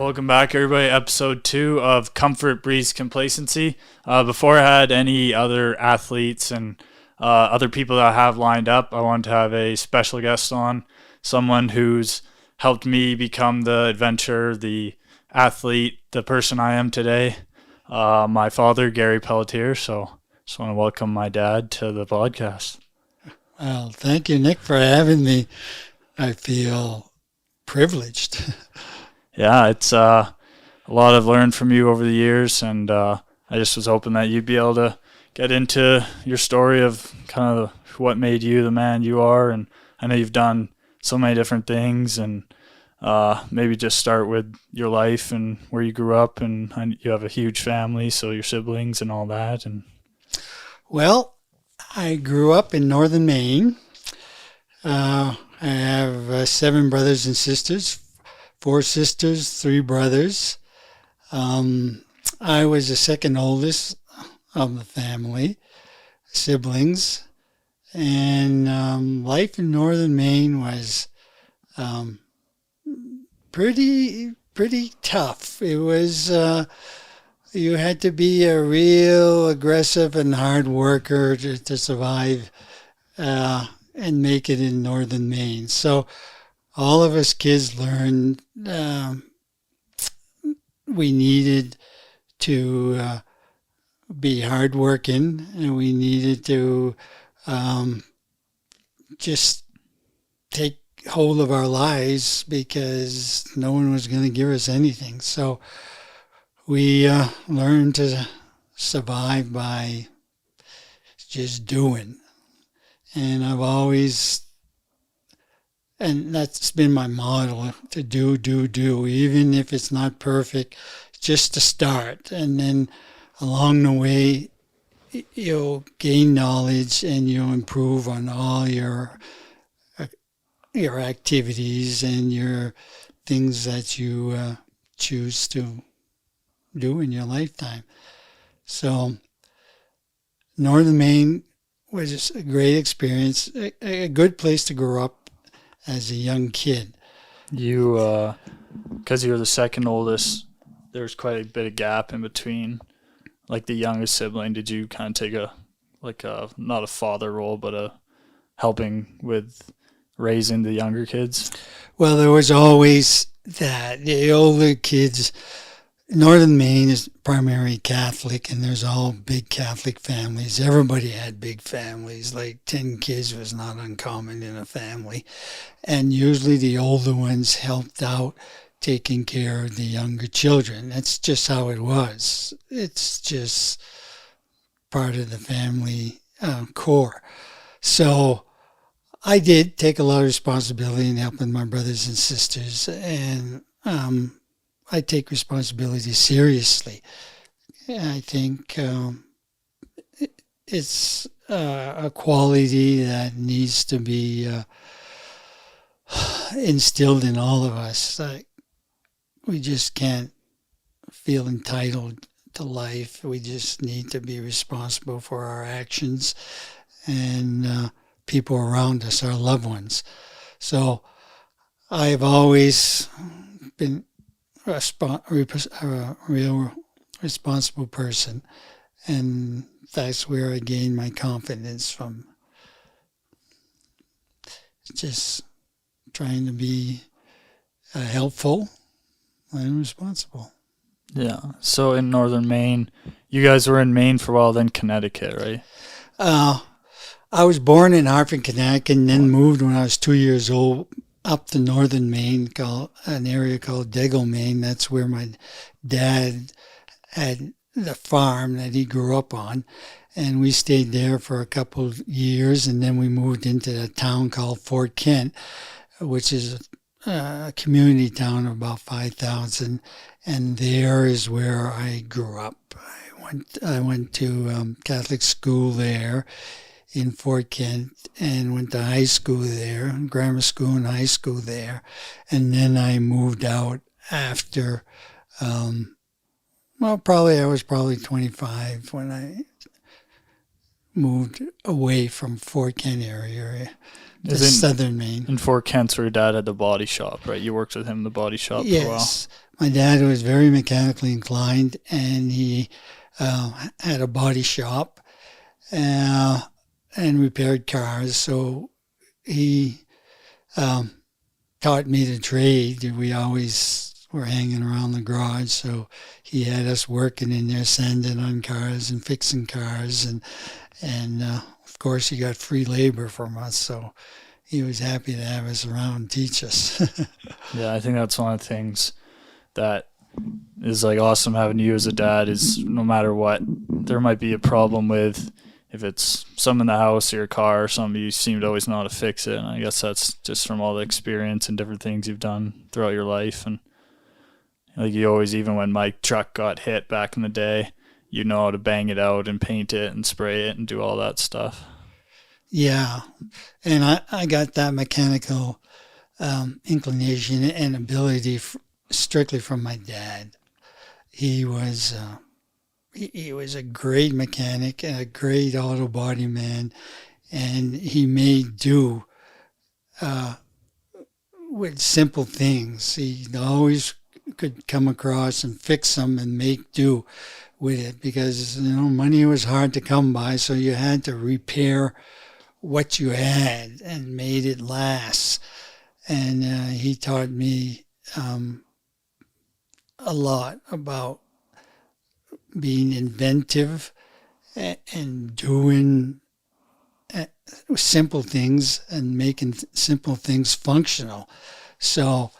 Welcome back, everybody. Episode 2 of Comfort Breeds Complacency. Before I had any other athletes and other people that I have lined up, I wanted to have a special guest on, someone who's helped me become the adventurer, the athlete, the person I am today. My father, Gary Pelletier. So just want to welcome my dad to the podcast. Well, thank you, Nick, for having me. I feel privileged. Yeah, it's a lot I've learned from you over the years, and I just was hoping that you'd be able to get into your story of kind of what made you the man you are. And I know you've done so many different things, and maybe just start with your life and where you grew up, and you have a huge family, so your siblings and all that. And Well, I grew up in northern Maine. I have 7 brothers and sisters, 4 sisters, 3 brothers. I was the second oldest of the family, siblings. And life in northern Maine was pretty tough. It was you had to be a real aggressive and hard worker to survive and make it in northern Maine. So all of us kids learned we needed to be hardworking, and we needed to just take hold of our lives because no one was going to give us anything. So we learned to survive by just doing. And I've always, and that's been my model, to do, even if it's not perfect, just to start. And then along the way, you'll gain knowledge and you'll improve on all your activities and your things that you choose to do in your lifetime. So northern Maine was just a great experience, a good place to grow up as a young kid. you, because you're the second oldest, there's quite a bit of gap in between, like the youngest sibling. Did you kind of take not a father role, but a helping with raising the younger kids? Well, there was always that. The older kids, northern Maine is primarily Catholic, and there's all big Catholic families. Everybody had big families. Like 10 kids was not uncommon in a family. And usually the older ones helped out taking care of the younger children. That's just how it was. It's just part of the family core. So I did take a lot of responsibility in helping my brothers and sisters, and I take responsibility seriously. I think it's a quality that needs to be instilled in all of us. We just can't feel entitled to life. We just need to be responsible for our actions and people around us, our loved ones. So I've always been a real responsible person, and that's where I gained my confidence from, just trying to be helpful and responsible. Yeah. So in northern Maine, you guys were in Maine for a while, then Connecticut, right? I was born in Hartford, Connecticut, and then moved when I was 2 years old up to northern Maine, an area called Deagle, Maine. That's where my dad had the farm that he grew up on. And we stayed there for a couple of years, and then we moved into a town called Fort Kent, which is a community town of about 5,000. And there is where I grew up. I went to Catholic school there in Fort Kent, and went to high school there, grammar school and high school there. And then I moved out after, I was probably 25 when I moved away from Fort Kent area to Is in southern Maine. in Fort Kent's where your dad had the body shop, right? You worked with him in the body shop for a while. Yes, my dad was very mechanically inclined, and he had a body shop and repaired cars. So he taught me to trade. We always were hanging around the garage, so he had us working in there, sanding on cars and fixing cars, and of course he got free labor from us, so he was happy to have us around and teach us. Yeah, I think that's one of the things that is like awesome having you as a dad is no matter what there might be a problem with, if it's some in the house or your car or something, you seem to always know how to fix it. And I guess that's just from all the experience and different things you've done throughout your life. And like you always, even when my truck got hit back in the day, you know how to bang it out and paint it and spray it and do all that stuff. Yeah, and I got that mechanical inclination and ability strictly from my dad. He was a great mechanic and a great auto body man, and he made do with simple things. He always could come across and fix them and make do with it because money was hard to come by, so you had to repair what you had and made it last. And he taught me a lot about being inventive and doing simple things and making simple things functional. So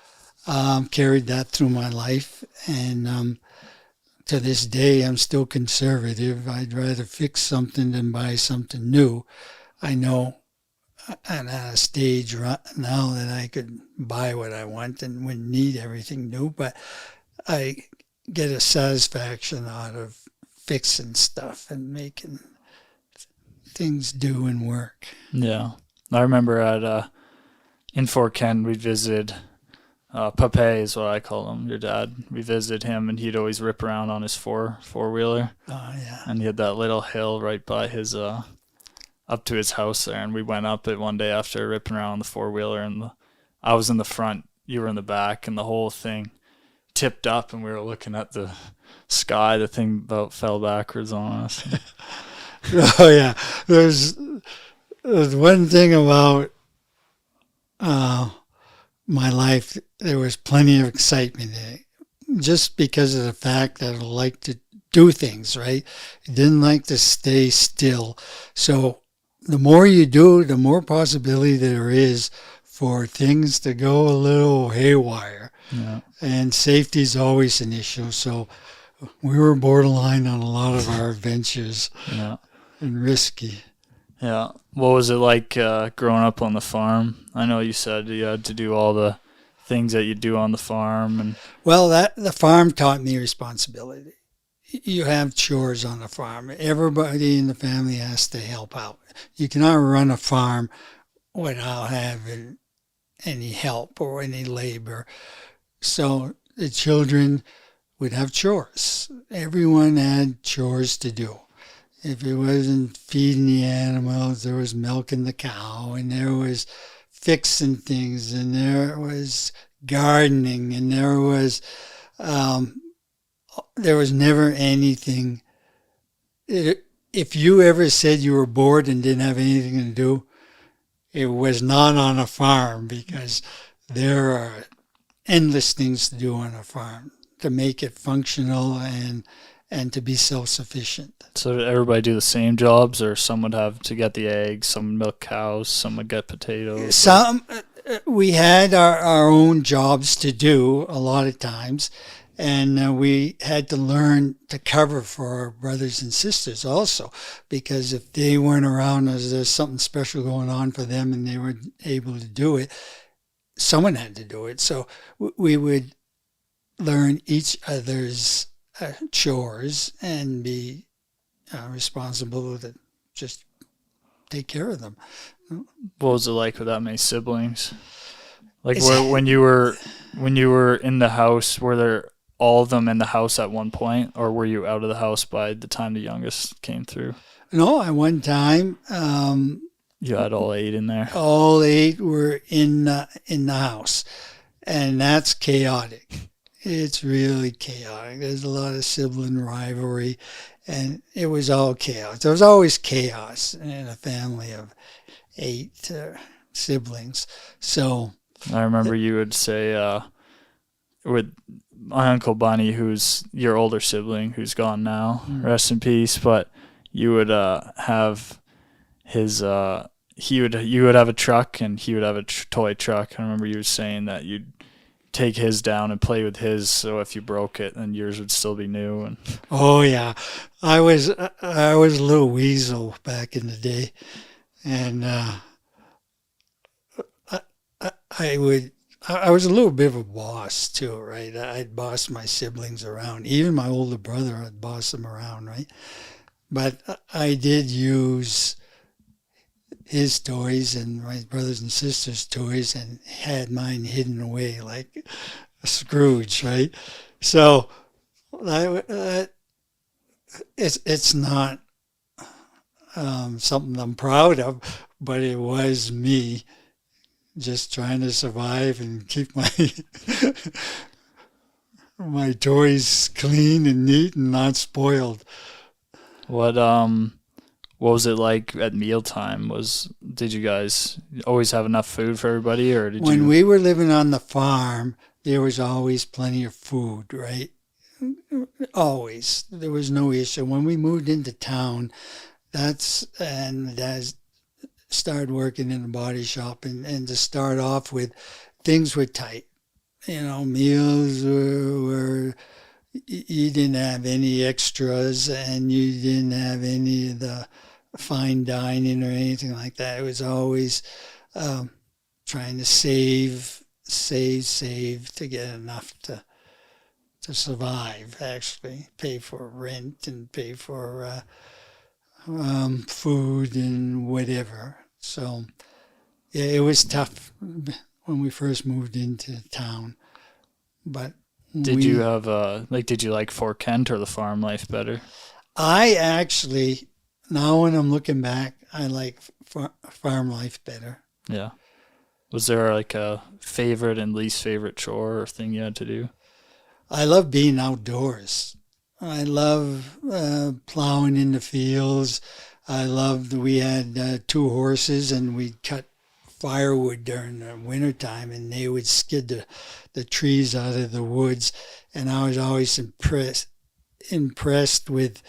carried that through my life, and to this day I'm still conservative. I'd rather fix something than buy something new. I know I'm at a stage right now that I could buy what I want and wouldn't need everything new, but I get a satisfaction out of fixing stuff and making things do and work. Yeah. I remember at in Fort Kent we visited Pape is what I call him, your dad. We visited him and he'd always rip around on his four-wheeler. Oh, yeah. And he had that little hill right by his up to his house there, and we went up it one day after ripping around on the four-wheeler, and I was in the front, you were in the back, and the whole thing tipped up, and we were looking at the sky. The thing about fell backwards on us. Oh, yeah. There's one thing about my life. There was plenty of excitement in it, just because of the fact that I like to do things, right? I didn't like to stay still. So the more you do, the more possibility there is for things to go a little haywire. Yeah. And safety is always an issue. So we were borderline on a lot of our adventures. Yeah. And risky. Yeah. What was it like growing up on the farm? I know you said you had to do all the things that you do on the farm. And well, the farm taught me responsibility. You have chores on the farm. Everybody in the family has to help out. You cannot run a farm without having any help or any labor. So the children would have chores. Everyone had chores to do. If it wasn't feeding the animals, there was milking the cow, and there was fixing things, and there was gardening, and there was never anything. If you ever said you were bored and didn't have anything to do, it was not on a farm, because there are endless things to do on a farm to make it functional and to be self-sufficient. So did everybody do the same jobs, or some would have to get the eggs, some would milk cows, some would get potatoes? Some, we had our own jobs to do a lot of times, and we had to learn to cover for our brothers and sisters also, because if they weren't around, there's something special going on for them and they weren't able to do it, someone had to do it. So we would learn each other's chores and be responsible to just take care of them. What was it like with that many siblings? Like when you were in the house, were there all of them in the house at one point, or were you out of the house by the time the youngest came through? No, at one time, You had all 8 in there. all 8 were in the house, and that's chaotic. It's really chaotic. There's a lot of sibling rivalry, and it was all chaos. There was always chaos in a family of 8 siblings. So I remember you would say, with my Uncle Bunny, who's your older sibling, who's gone now, rest in peace, but you would have his, you would have a truck and he would have a toy truck. I remember you were saying that you'd take his down and play with his, so if you broke it, then yours would still be new. And oh yeah, I was a little weasel back in the day, and I was a little bit of a boss too, right? I'd boss my siblings around. Even my older brother, I'd boss him around, right? But I did use his toys and my brothers and sisters' toys and had mine hidden away like a Scrooge, right? So it's not something I'm proud of, but it was me just trying to survive and keep my my toys clean and neat and not spoiled. what was it like at mealtime? Did you guys always have enough food for everybody, or did When you? we were living on the farm, there was always plenty of food, right? Always. There was no issue. When we moved into town, Dad started working in a body shop, and to start off with, things were tight. Meals were you didn't have any extras, and you didn't have any of the fine dining or anything like that. It was always trying to save to get enough to survive, actually pay for rent and pay for food and whatever. So yeah, it was tough when we first moved into town, but Did you have did you like Fort Kent or the farm life better? I actually, now when I'm looking back, I like farm life better. Yeah. Was there like a favorite and least favorite chore or thing you had to do? I love being outdoors. I love plowing in the fields. I loved, we had 2 horses, and we'd cut firewood during the wintertime, and they would skid the trees out of the woods. And I was always impressed with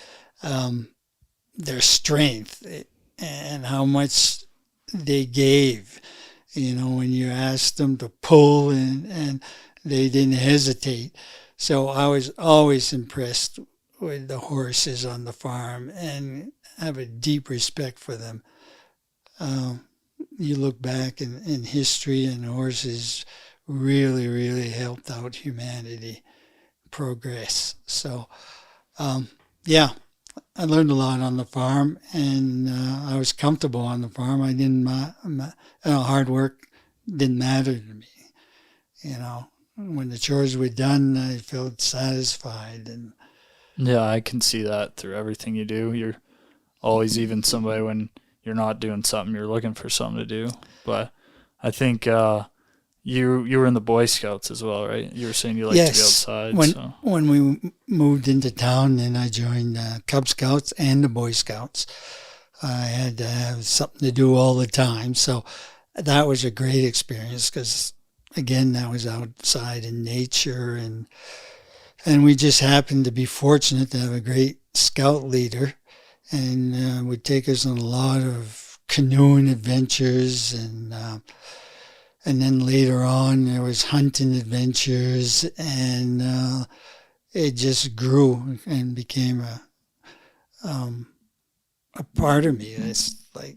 their strength and how much they gave. When you asked them to pull, and they didn't hesitate. So I was always impressed with the horses on the farm and have a deep respect for them. You look back in history, and horses really, really helped out humanity progress. So, yeah, I learned a lot on the farm, and I was comfortable on the farm. I didn't, hard work didn't matter to me. When the chores were done, I felt satisfied. And Yeah, I can see that through everything you do. You're always even somebody when you're not doing something, you're looking for something to do. But I think you were in the Boy Scouts as well, right? You were saying you like to be outside. When we moved into town, then I joined Cub Scouts and the Boy Scouts. I had to have something to do all the time, so that was a great experience because, again, that was outside in nature, and we just happened to be fortunate to have a great scout leader, and would take us on a lot of canoeing adventures, and then later on there was hunting adventures, and it just grew and became a part of me. It's like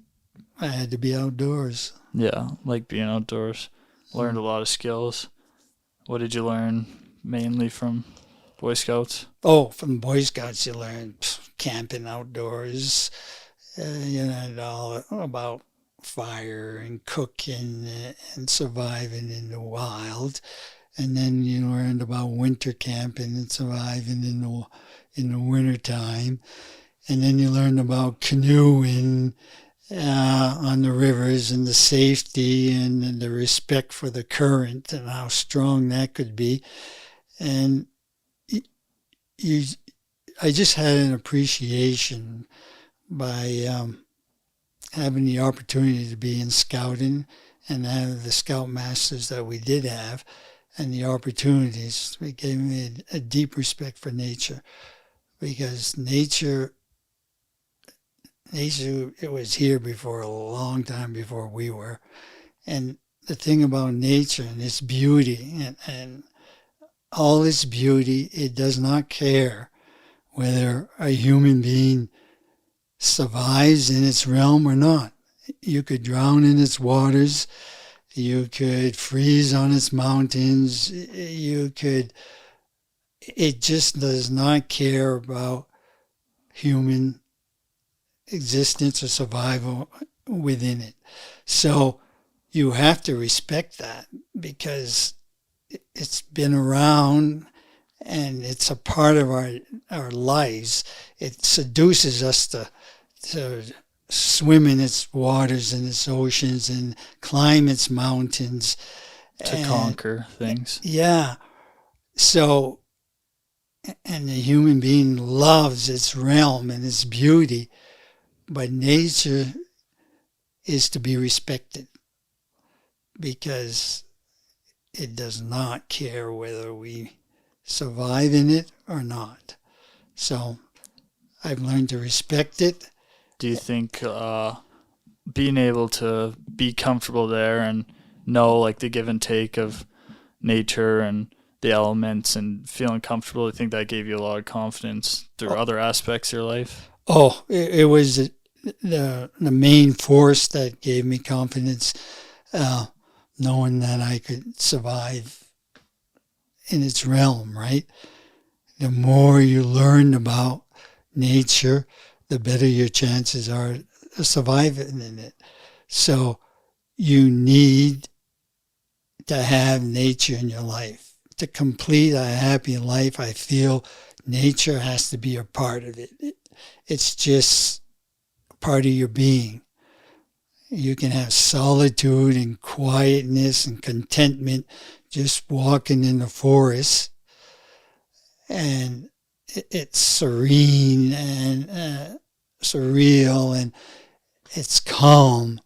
I had to be outdoors. Yeah, like being outdoors. Learned a lot of skills. What did you learn mainly from Boy Scouts? Oh, from Boy Scouts you learn camping outdoors, all about fire and cooking and surviving in the wild. and then you learned about winter camping and surviving in the winter time, and then you learned about canoeing on the rivers and the safety and the respect for the current and how strong that could be. And you, I just had an appreciation by having the opportunity to be in scouting and have the scoutmasters that we did have and the opportunities. It gave me a deep respect for nature, because nature, it was here before, a long time before we were. And the thing about nature and its beauty and all its beauty, it does not care whether a human being survives in its realm or not. You could drown in its waters. You could freeze on its mountains. It just does not care about human existence or survival within it. So you have to respect that, because it's been around and it's a part of our lives. It seduces us to swim in its waters and its oceans and climb its mountains. To conquer things. Yeah. So, and the human being loves its realm and its beauty, but nature is to be respected, because it does not care whether we survive in it or not. So I've learned to respect it. Do you think being able to be comfortable there and know like the give and take of nature and the elements and feeling comfortable, I think that gave you a lot of confidence through other aspects of your life? Oh, it was the main force that gave me confidence, knowing that I could survive in its realm, right? The more you learn about nature, the better your chances are of surviving in it. So you need to have nature in your life. To complete a happy life, I feel nature has to be a part of it. It's just part of your being. You can have solitude and quietness and contentment just walking in the forest, and it's serene and surreal, and it's calm,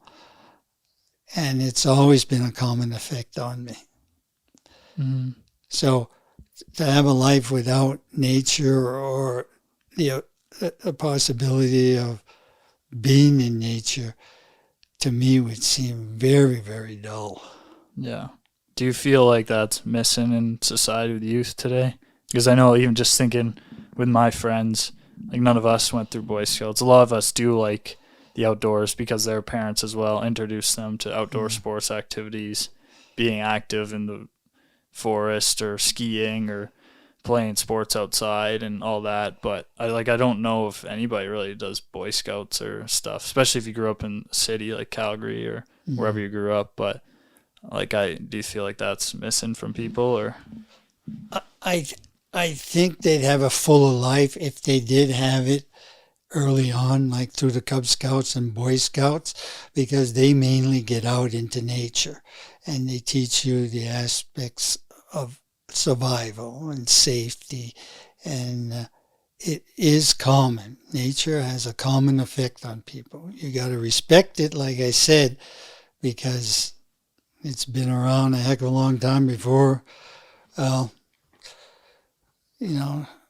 and it's always been a common effect on me. Mm-hmm. So to have a life without nature, or the possibility of being in nature, to me would seem very, very dull. Yeah. Do you feel like that's missing in society with youth today? Because I know, even just thinking with my friends, like none of us went through Boy Scouts. A lot of us do like the outdoors because their parents as well introduced them to outdoor sports activities, being active in the forest or skiing or playing sports outside and all that. But I don't know if anybody really does Boy Scouts or stuff, especially if you grew up in a city like Calgary or wherever you grew up. But do you feel like that's missing from people? Or I think they'd have a fuller life if they did have it early on, like through the Cub Scouts and Boy Scouts, because they mainly get out into nature and they teach you the aspects of survival and safety, and it is common. Nature has a common effect on people. You got to respect it, like I said, because it's been around a heck of a long time before,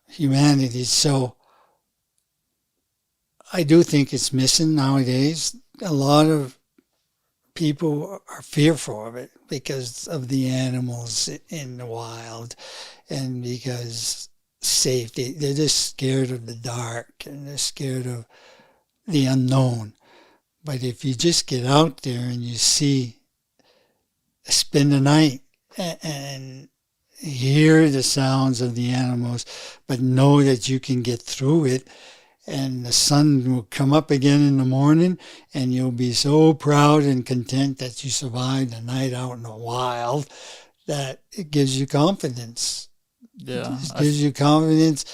humanity. So I do think it's missing nowadays. A lot of people are fearful of it because of the animals in the wild, and because safety. They're just scared of the dark, and they're scared of the unknown. But if you just get out there and you spend the night and hear the sounds of the animals, but know that you can get through it, and the sun will come up again in the morning, and you'll be so proud and content that you survived the night out in the wild, that it gives you confidence. Yeah. It gives you confidence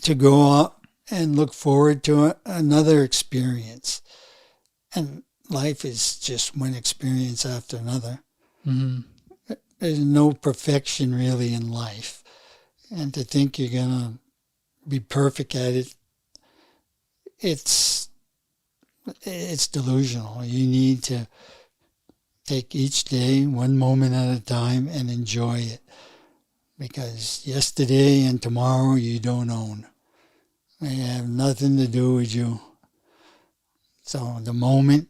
to go out and look forward to another experience. And life is just one experience after another. Mm-hmm. There's no perfection really in life. And to think you're going to be perfect at it, it's delusional. You need to take each day one moment at a time and enjoy it. Because yesterday and tomorrow you don't own. They have nothing to do with you. So the moment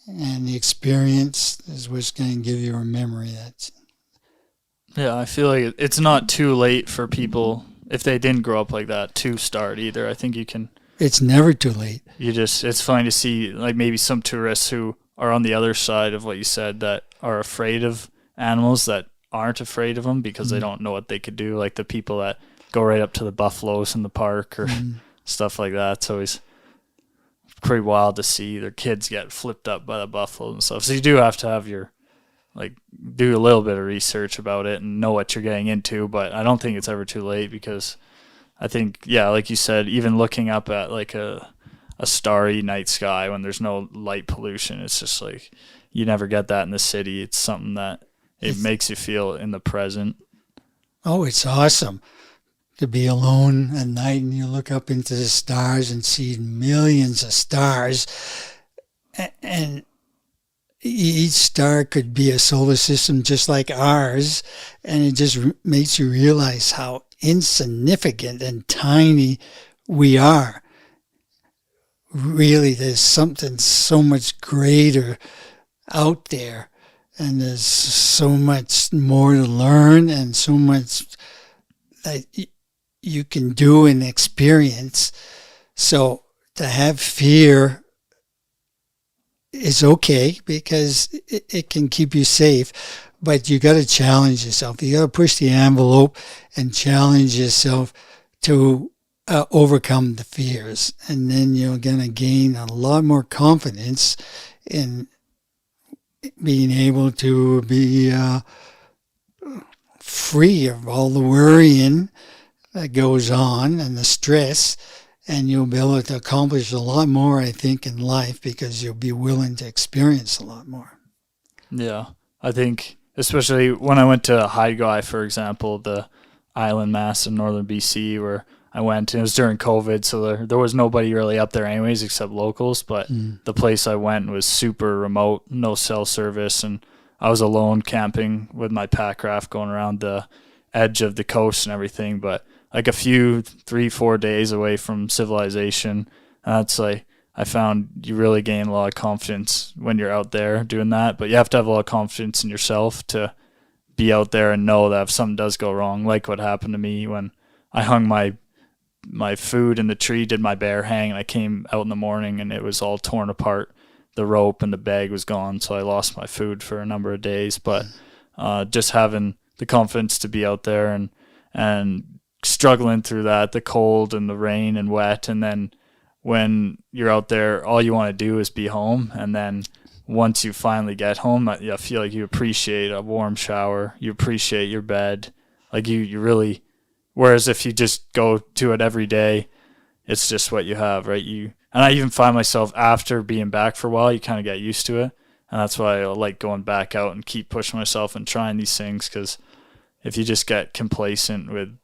and the experience is what's going to give you a memory. Yeah, I feel like it's not too late for people, if they didn't grow up like that, to start either. I think you can... It's never too late. It's funny to see like maybe some tourists who are on the other side of what you said, that are afraid of animals, that aren't afraid of them because they don't know what they could do. Like the people that go right up to the buffaloes in the park or stuff like that. It's always pretty wild to see their kids get flipped up by the buffalo and stuff. So you do have to have your, like, do a little bit of research about it and know what you're getting into. But I don't think it's ever too late, because I think, yeah, like you said, even looking up at like a starry night sky when there's no light pollution, it's just like, you never get that in the city. It's something that it makes you feel in the present. Oh, it's awesome to be alone at night and you look up into the stars and see millions of stars. And each star could be a solar system just like ours. And it just makes you realize how insignificant and tiny we are. Really, there's something so much greater out there. And there's so much more to learn and so much that you can do and experience. So to have fear is okay, because it can keep you safe, but you got to challenge yourself. You got to push the envelope and challenge yourself to overcome the fears. And then you're going to gain a lot more confidence in being able to be free of all the worrying that goes on and the stress, and you'll be able to accomplish a lot more, I think, in life, because you'll be willing to experience a lot more. Yeah, I think especially when I went to Haida, for example, the island mass in northern BC where I went, and it was during COVID, so there was nobody really up there anyways except locals, but the place I went was super remote, no cell service, and I was alone camping with my pack raft going around the edge of the coast and everything, but like a few 3-4 days away from civilization. And that's like, I found you really gain a lot of confidence when you're out there doing that, but you have to have a lot of confidence in yourself to be out there and know that if something does go wrong, like what happened to me when I hung my food in the tree, did my bear hang, and I came out in the morning and it was all torn apart. The rope and the bag was gone, so I lost my food for a number of days. But just having the confidence to be out there and struggling through that, the cold and the rain and wet, and then when you're out there, all you want to do is be home. And then once you finally get home, I feel like you appreciate a warm shower, you appreciate your bed, like you really. Whereas if you just go to it every day, it's just what you have, right? And I even find myself after being back for a while, you kind of get used to it. And that's why I like going back out and keep pushing myself and trying these things, because if you just get complacent with,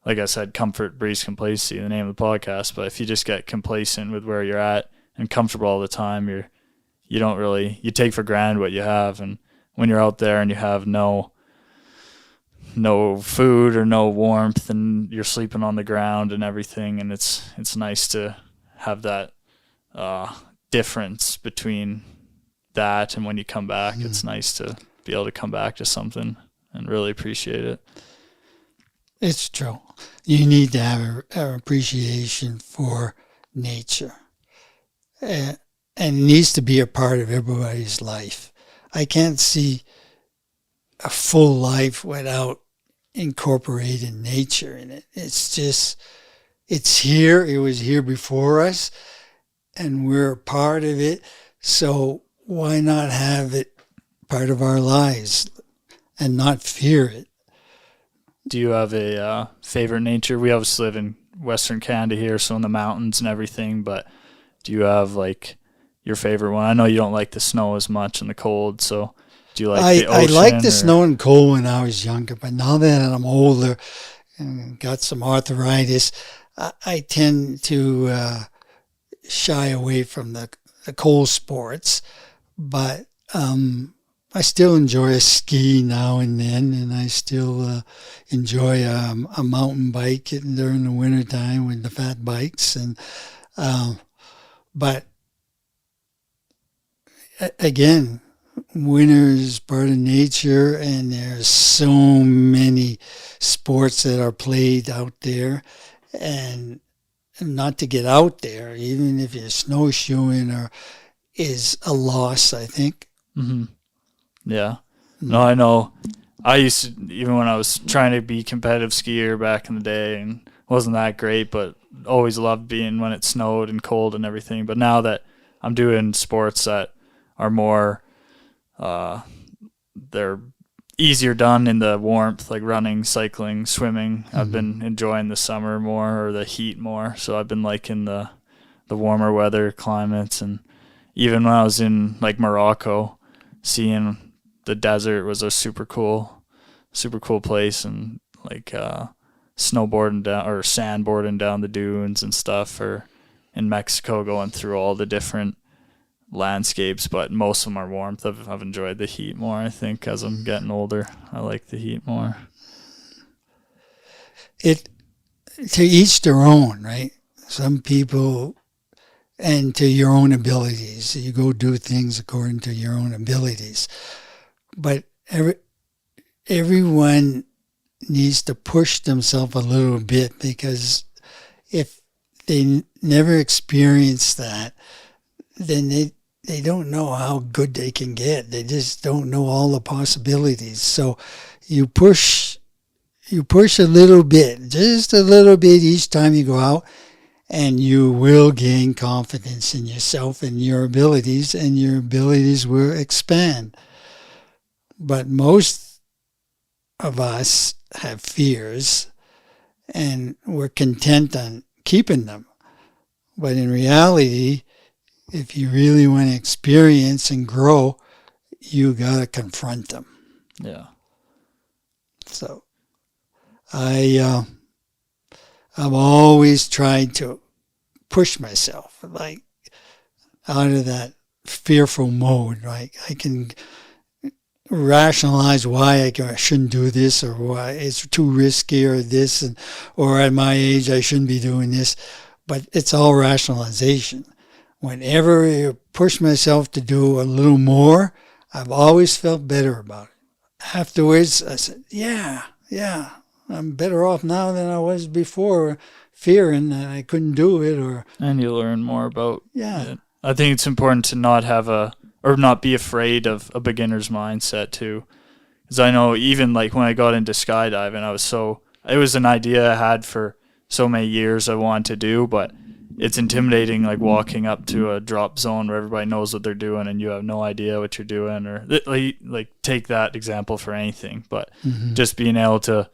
like I said, comfort breeds complacency, the name of the podcast, but if you just get complacent with where you're at and comfortable all the time, you take for granted what you have. And when you're out there and you have no food or no warmth and you're sleeping on the ground and everything, and it's nice to have that difference between that and when you come back. It's nice to be able to come back to something and really appreciate it. It's true. You need to have an appreciation for nature, and it needs to be a part of everybody's life. I can't see a full life without incorporating nature in it. It's just, it's here. It was here before us, and we're a part of it. So why not have it part of our lives? and not fear it. Do you have a favorite nature? We obviously live in Western Canada here, so in the mountains and everything, but do you have like your favorite one? I know you don't like the snow as much and the cold, so do you like the ocean? I liked the snow and cold when I was younger, but now that I'm older and got some arthritis, I tend to shy away from the cold sports, but I still enjoy a ski now and then, and I still enjoy a mountain bike during the wintertime with the fat bikes. And but again, winter is part of nature, and there's so many sports that are played out there, and not to get out there, even if you're snowshoeing, is a loss, I think. Mm-hmm. Yeah. No, I know. I used to, even when I was trying to be competitive skier back in the day, and wasn't that great, but always loved being when it snowed and cold and everything. But now that I'm doing sports that are more, they're easier done in the warmth, like running, cycling, swimming. Mm-hmm. I've been enjoying the summer more, or the heat more. So I've been liking the warmer weather climates. And even when I was in like Morocco, seeing the desert was a super cool place, and like snowboarding down or sandboarding down the dunes and stuff, or in Mexico going through all the different landscapes, but most of them are warmth. I've enjoyed the heat more, I think, as I'm getting older. I like the heat more. It to each their own, right? Some people, and to your own abilities. You go do things according to your own abilities. But everyone needs to push themselves a little bit, because if they never experience that, then they don't know how good they can get. They just don't know all the possibilities. So you push a little bit, just a little bit each time you go out, and you will gain confidence in yourself and your abilities, and your abilities will expand. But most of us have fears, and we're content on keeping them. But in reality, if you really want to experience and grow, you got to confront them. Yeah. So I've always tried to push myself, like, out of that fearful mode. Like, I can rationalize why I shouldn't do this, or why it's too risky, or this, or at my age I shouldn't be doing this. But it's all rationalization. Whenever I push myself to do a little more, I've always felt better about it. Afterwards, I said, yeah, I'm better off now than I was before, fearing that I couldn't do it. And you learn more about it. I think it's important to not be afraid of a beginner's mindset too. Because I know even like when I got into skydiving, it was an idea I had for so many years I wanted to do, but it's intimidating, like walking up to a drop zone where everybody knows what they're doing and you have no idea what you're doing, or like take that example for anything, but just being able to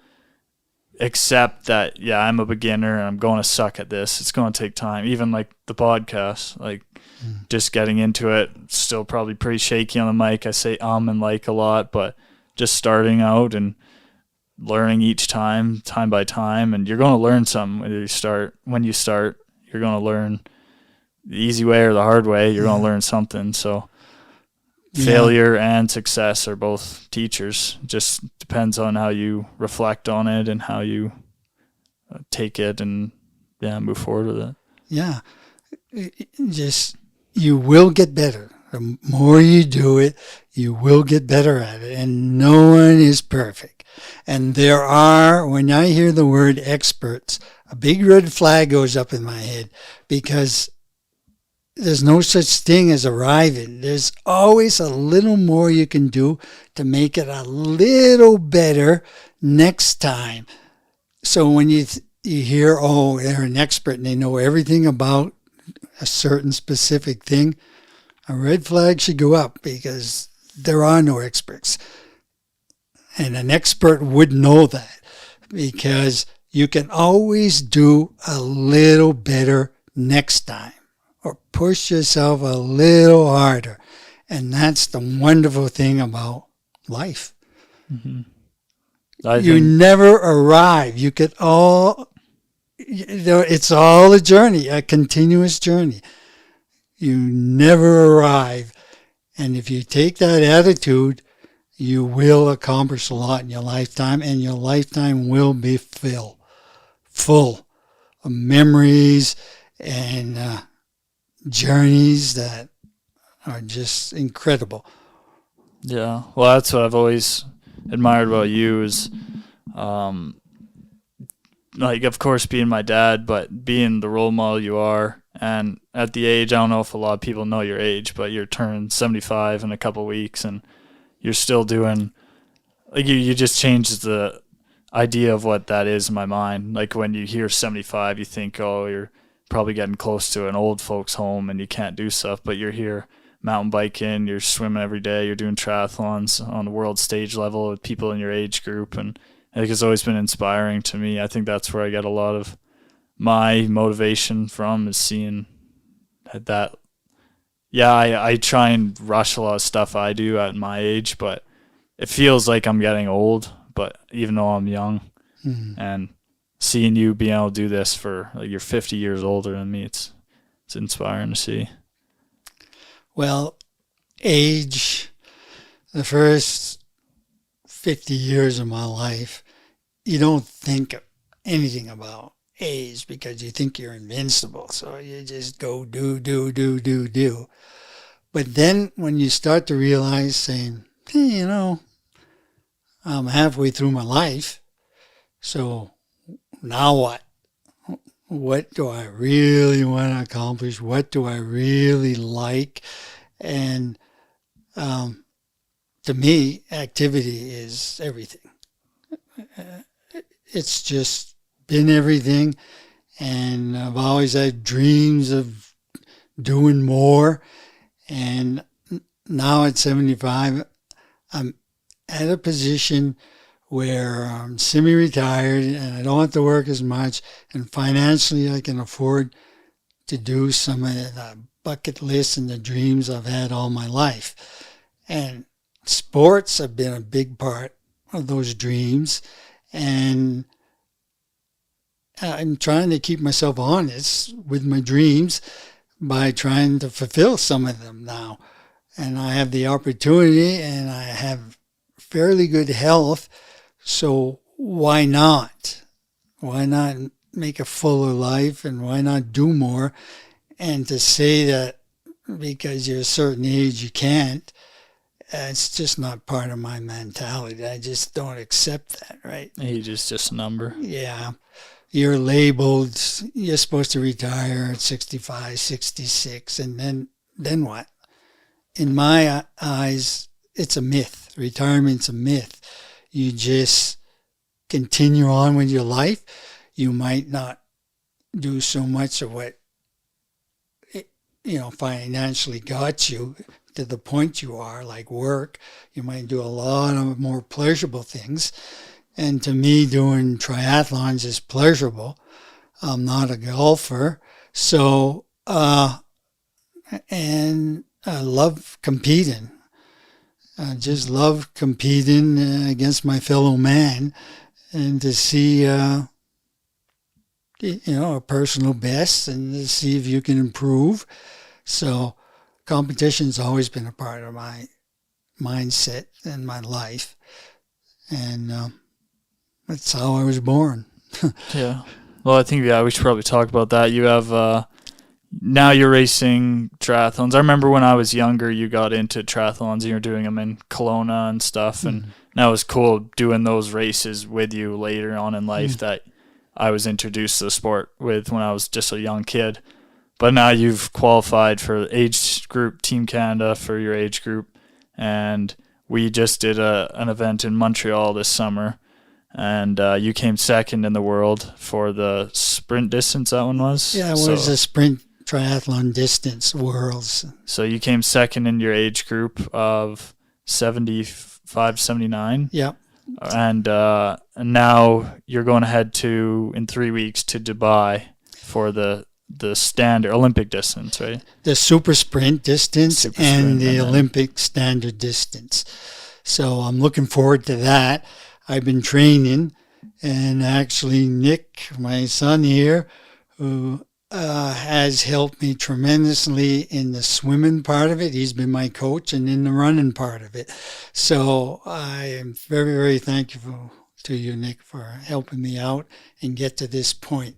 accept that, yeah, I'm a beginner and I'm going to suck at this. It's going to take time. Even like the podcast, like just getting into it, still probably pretty shaky on the mic. I say and like a lot, but just starting out and learning each time by time, and you're going to learn something when you start. You're going to learn the easy way or the hard way. You're going to learn something. So failure and success are both teachers. Just depends on how you reflect on it and how you take it and move forward with it. Yeah. Just, you will get better. The more you do it, you will get better at it. And no one is perfect. And when I hear the word experts, a big red flag goes up in my head, because there's no such thing as arriving. There's always a little more you can do to make it a little better next time. So when you hear, they're an expert and they know everything about a certain specific thing, a red flag should go up, because there are no experts. And an expert would know that, because you can always do a little better next time, or push yourself a little harder. And that's the wonderful thing about life. Mm-hmm. You never arrive. You could all, it's all a journey, a continuous journey. You never arrive. And if you take that attitude, you will accomplish a lot in your lifetime, and your lifetime will be full of memories and journeys that are just incredible. Yeah, well, that's what I've always admired about you is, like, of course, being my dad, but being the role model you are. And at the age, I don't know if a lot of people know your age, but you're turning 75 in a couple of weeks, and you're still doing, like, you just changed the idea of what that is in my mind. Like, when you hear 75, you think, oh, you're probably getting close to an old folks home and you can't do stuff, but you're here mountain biking, you're swimming every day, you're doing triathlons on the world stage level with people in your age group, and I think it's always been inspiring to me. I think that's where I get a lot of my motivation from, is seeing that. Yeah, I try and rush a lot of stuff I do at my age, but it feels like I'm getting old, but even though I'm young, and seeing you being able to do this for, like, you're 50 years older than me, it's inspiring to see. Well, age, the first 50 years of my life, you don't think anything about age because you think you're invincible. So you just go do. But then when you start to realize, saying, hey, I'm halfway through my life, so now what? What do I really want to accomplish? What do I really like? And to me, activity is everything. It's just been everything. And I've always had dreams of doing more. And now at 75, I'm at a position where I'm semi-retired and I don't have to work as much, and financially I can afford to do some of the bucket lists and the dreams I've had all my life. And sports have been a big part of those dreams, and I'm trying to keep myself honest with my dreams by trying to fulfill some of them now. And I have the opportunity, and I have fairly good health. So why not? Why not make a fuller life, and why not do more? And to say that because you're a certain age you can't, it's just not part of my mentality. I just don't accept that, right? Age is just a number. Yeah. You're labeled, you're supposed to retire at 65, 66, and then what? In my eyes, it's a myth. Retirement's a myth. You just continue on with your life. You might not do so much of what, financially got you to the point you are, like work. You might do a lot of more pleasurable things. And to me, doing triathlons is pleasurable. I'm not a golfer. So, and I love competing. I just love competing against my fellow man, and to see, a personal best, and to see if you can improve. So competition's always been a part of my mindset and my life. And that's how I was born. Yeah. Well, I think, we should probably talk about that. You have, now you're racing triathlons. I remember when I was younger, you got into triathlons and you were doing them in Kelowna and stuff. And that was cool doing those races with you later on in life that I was introduced to the sport with when I was just a young kid. But now you've qualified for age group Team Canada for your age group. And we just did an event in Montreal this summer. And you came second in the world for the sprint distance, that one was? Yeah, it was a sprint triathlon distance worlds. So you came second in your age group of 75, 79. Yeah. and now you're going ahead in 3 weeks to Dubai for the standard Olympic distance, right? The super sprint distance Super and sprint, the and then- Olympic standard distance. So I'm looking forward to that. I've been training, and actually Nick, my son here, who has helped me tremendously in the swimming part of it. He's been my coach, and in the running part of it. So I am very, very thankful to you, Nick, for helping me out and get to this point,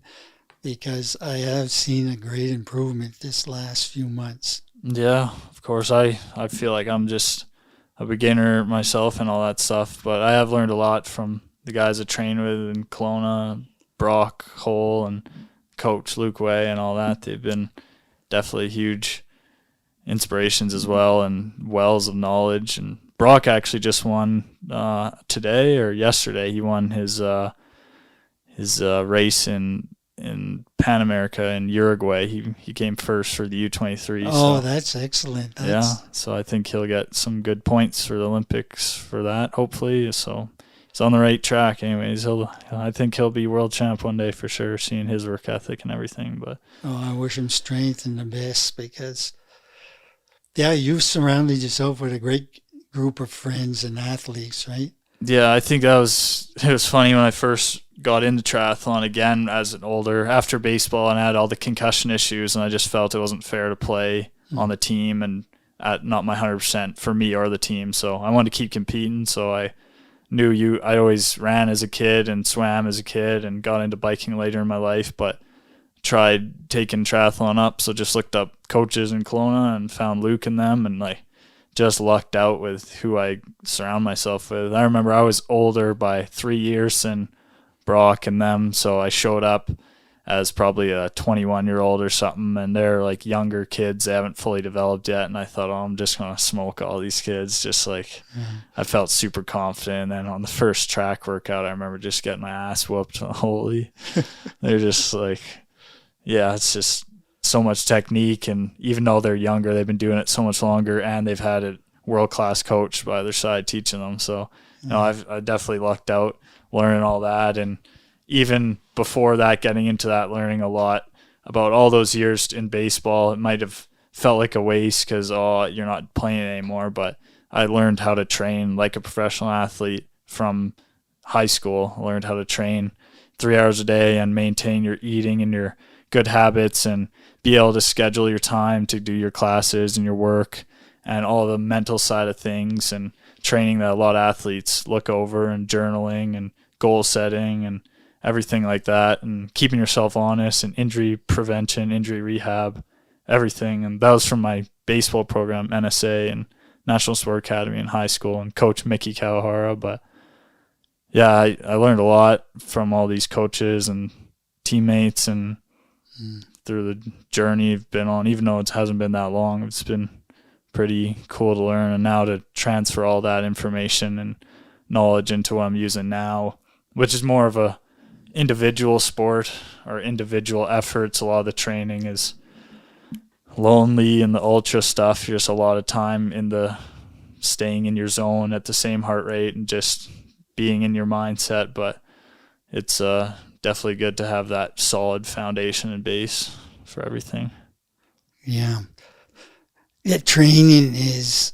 because I have seen a great improvement this last few months. Yeah, of course. I feel like I'm just a beginner myself and all that stuff, but I have learned a lot from the guys I train with in Kelowna, Brock, Hole, and Coach Luke Way and all that. They've been definitely huge inspirations as well, and wells of knowledge. And Brock actually just won today or yesterday. He won his race in Pan America in Uruguay. He came first for the U23. Oh, so, that's excellent. yeah. So I think he'll get some good points for the Olympics for that, hopefully. So he's on the right track. Anyways, I think he'll be world champ one day for sure, seeing his work ethic and everything. But I wish him strength and the best, because, yeah, you've surrounded yourself with a great group of friends and athletes, right? yeah, I think it was funny when I first got into triathlon again as an older, after baseball, and I had all the concussion issues, and I just felt it wasn't fair to play on the team and at not my 100% for me or the team. So I wanted to keep competing. So I knew I always ran as a kid and swam as a kid and got into biking later in my life, but tried taking triathlon up. So just looked up coaches in Kelowna and found Luke and them, and like just lucked out with who I surround myself with. I remember I was older by 3 years than Brock and them, so I showed up as probably a 21-year-old or something, and they're like younger kids. They haven't fully developed yet, and I thought, I'm just going to smoke all these kids. Just like, I felt super confident. And then on the first track workout, I remember just getting my ass whooped. Holy. They're just like, yeah, it's just so much technique, and even though they're younger, they've been doing it so much longer, and they've had a world-class coach by their side teaching them. So, I definitely lucked out learning all that. And even before that, getting into that, learning a lot about all those years in baseball. It might have felt like a waste because, you're not playing anymore, but I learned how to train like a professional athlete from high school. I learned how to train 3 hours a day and maintain your eating and your good habits, and be able to schedule your time to do your classes and your work and all the mental side of things, and training that a lot of athletes look over, and journaling and goal setting and everything like that, and keeping yourself honest, and injury prevention, injury rehab, everything. And that was from my baseball program, NSA, and National Sport Academy in high school, and Coach Mickey Kawahara. But yeah, I learned a lot from all these coaches and teammates, and through the journey I've been on, even though it hasn't been that long, it's been pretty cool to learn. And now to transfer all that information and knowledge into what I'm using now, which is more of a individual sport or individual efforts. A lot of the training is lonely, and the ultra stuff, just a lot of time in the staying in your zone at the same heart rate and just being in your mindset. But it's definitely good to have that solid foundation and base for everything. Yeah. Yeah, training is,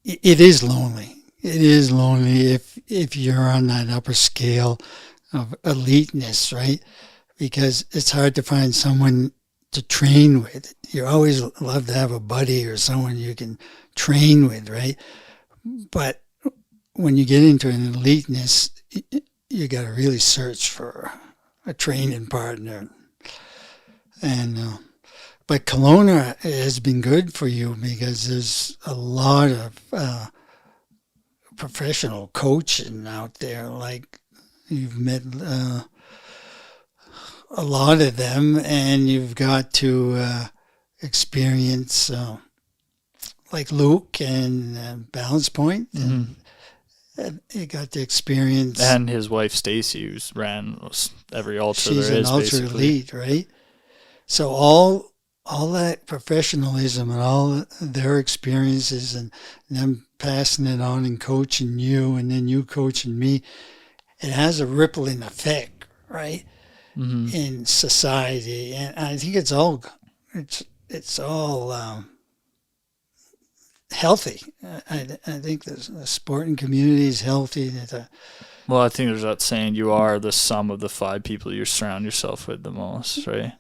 it is lonely. It is lonely if you're on that upper scale of eliteness, right? Because it's hard to find someone to train with. You always love to have a buddy or someone you can train with, right? But when you get into an eliteness, you got to really search for a training partner. And but Kelowna has been good for you, because there's a lot of professional coaching out there. Like, you've met a lot of them, and you've got to experience like Luke and Balance Point. And you got to experience, and his wife Stacy, who's ran every ultra she's there an is, ultra basically. elite, right? So all that professionalism and all their experiences, and them passing it on and coaching you, and then you coaching me, it has a rippling effect, right, in society. And I think it's all healthy. I think the sporting community is healthy. Well, I think there's that saying, you are the sum of the 5 people you surround yourself with the most, right?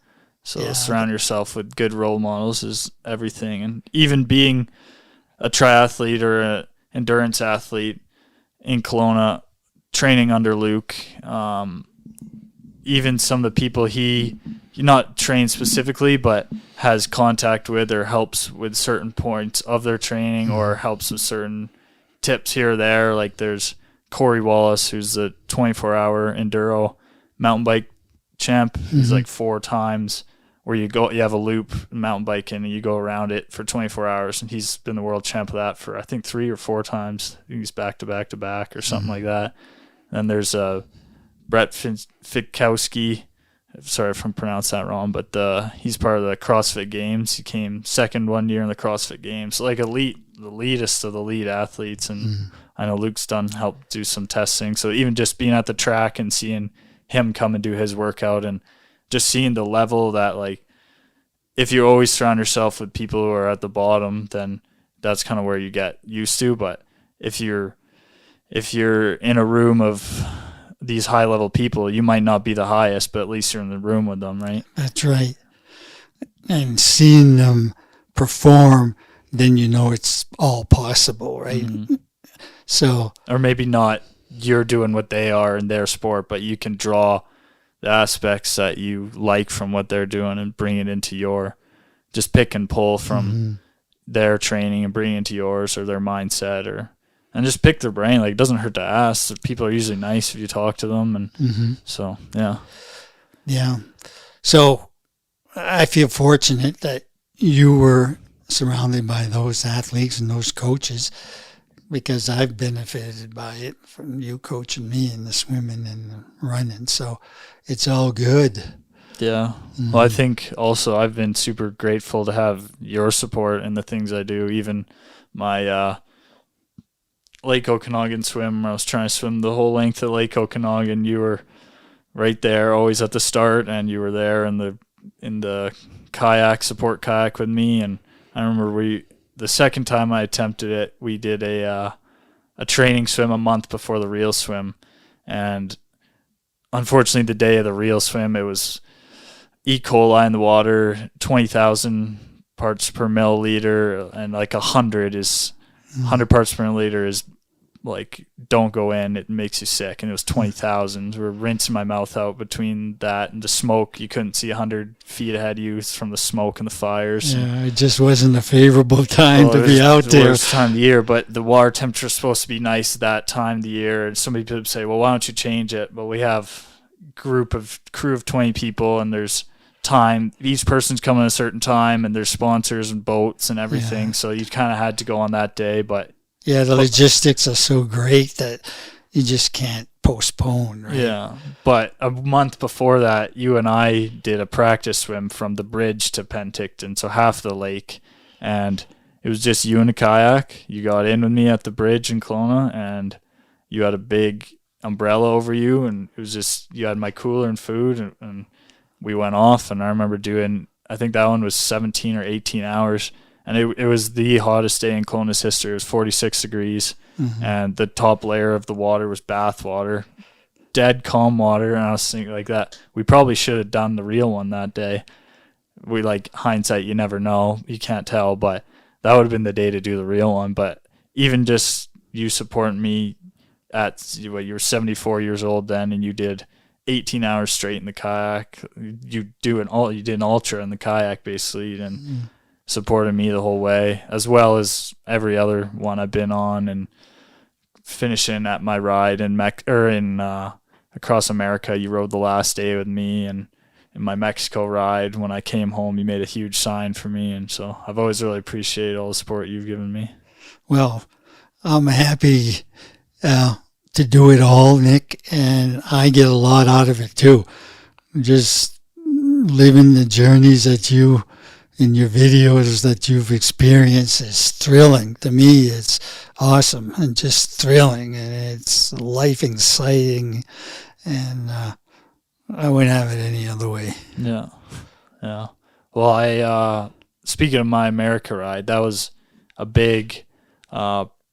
So surround yourself with good role models is everything. And even being a triathlete or an endurance athlete in Kelowna, training under Luke, even some of the people he not trained specifically, but has contact with or helps with certain points of their training or helps with certain tips here or there. Like there's Corey Wallace, who's the 24-hour enduro mountain bike champ. He's like 4 times where you have a loop mountain biking and you go around it for 24 hours. And he's been the world champ of that for, I think, 3 or 4 times. He's back to back to back or something like that. And there's Brett Fikowski. Sorry if I'm pronouncing that wrong, but he's part of the CrossFit Games. He came second one year in the CrossFit Games. So like the elitist of the elite athletes. And I know Luke's helped do some testing. So even just being at the track and seeing him come and do his workout and just seeing the level that, like, if you always surround yourself with people who are at the bottom, then that's kind of where you get used to. But if you're in a room of these high level people, you might not be the highest, but at least you're in the room with them, right? That's right. And seeing them perform, then you know it's all possible, right? So, or maybe not you're doing what they are in their sport, but you can draw the aspects that you like from what they're doing and bring it into your, just pick and pull from their training and bring it into yours or their mindset, and just pick their brain. Like, it doesn't hurt to ask. People are usually nice if you talk to them. And so, yeah. Yeah. So I feel fortunate that you were surrounded by those athletes and those coaches, because I've benefited by it from you coaching me in the swimming and the running. So it's all good. Yeah. Well, I think also I've been super grateful to have your support in the things I do. Even my Lake Okanagan swim, I was trying to swim the whole length of Lake Okanagan. You were right there, always at the start, and you were there in the kayak, support kayak with me. And I remember the second time I attempted it, we did a training swim a month before the real swim. And unfortunately, the day of the real swim, it was E. coli in the water, 20,000 parts per milliliter, and like 100 parts per milliliter is like, don't go in, it makes you sick. And it was 20,000. We were rinsing my mouth out between that and the smoke. You couldn't see 100 feet ahead of you from the smoke and the fires. Yeah, it just wasn't a favorable time to be out there. It was the worst time of the year, but the water temperature is supposed to be nice that time of the year. And some people say, well, why don't you change it? But we have crew of 20 people, and there's time. Each person's coming at a certain time, and there's sponsors and boats and everything. Yeah. So you kind of had to go on that day, but yeah, the logistics are so great that you just can't postpone, right? Yeah, but a month before that, you and I did a practice swim from the bridge to Penticton, so half the lake, and it was just you in a kayak. You got in with me at the bridge in Kelowna, and you had a big umbrella over you, and it was just, you had my cooler and food, and we went off. And I remember doing, I think that one was 17 or 18 hours. And it was the hottest day in Kelowna's history. It was 46 degrees, and the top layer of the water was bath water, dead calm water. And I was thinking like that, we probably should have done the real one that day. We, like, hindsight, you never know. You can't tell, but that would have been the day to do the real one. But even just you supporting me you were 74 years old then, and you did 18 hours straight in the kayak. You did an ultra in the kayak basically, and supported me the whole way, as well as every other one I've been on, and finishing at my ride in across America. You rode the last day with me, and in my Mexico ride, when I came home, you made a huge sign for me, and so I've always really appreciated all the support you've given me. Well, I'm happy to do it all, Nick, and I get a lot out of it too. Just living the journeys that you in your videos that you've experienced is thrilling. To me, it's awesome and just thrilling, and it's life exciting, and I wouldn't have it any other way. Yeah. Yeah. Well, speaking of my America ride, that was a big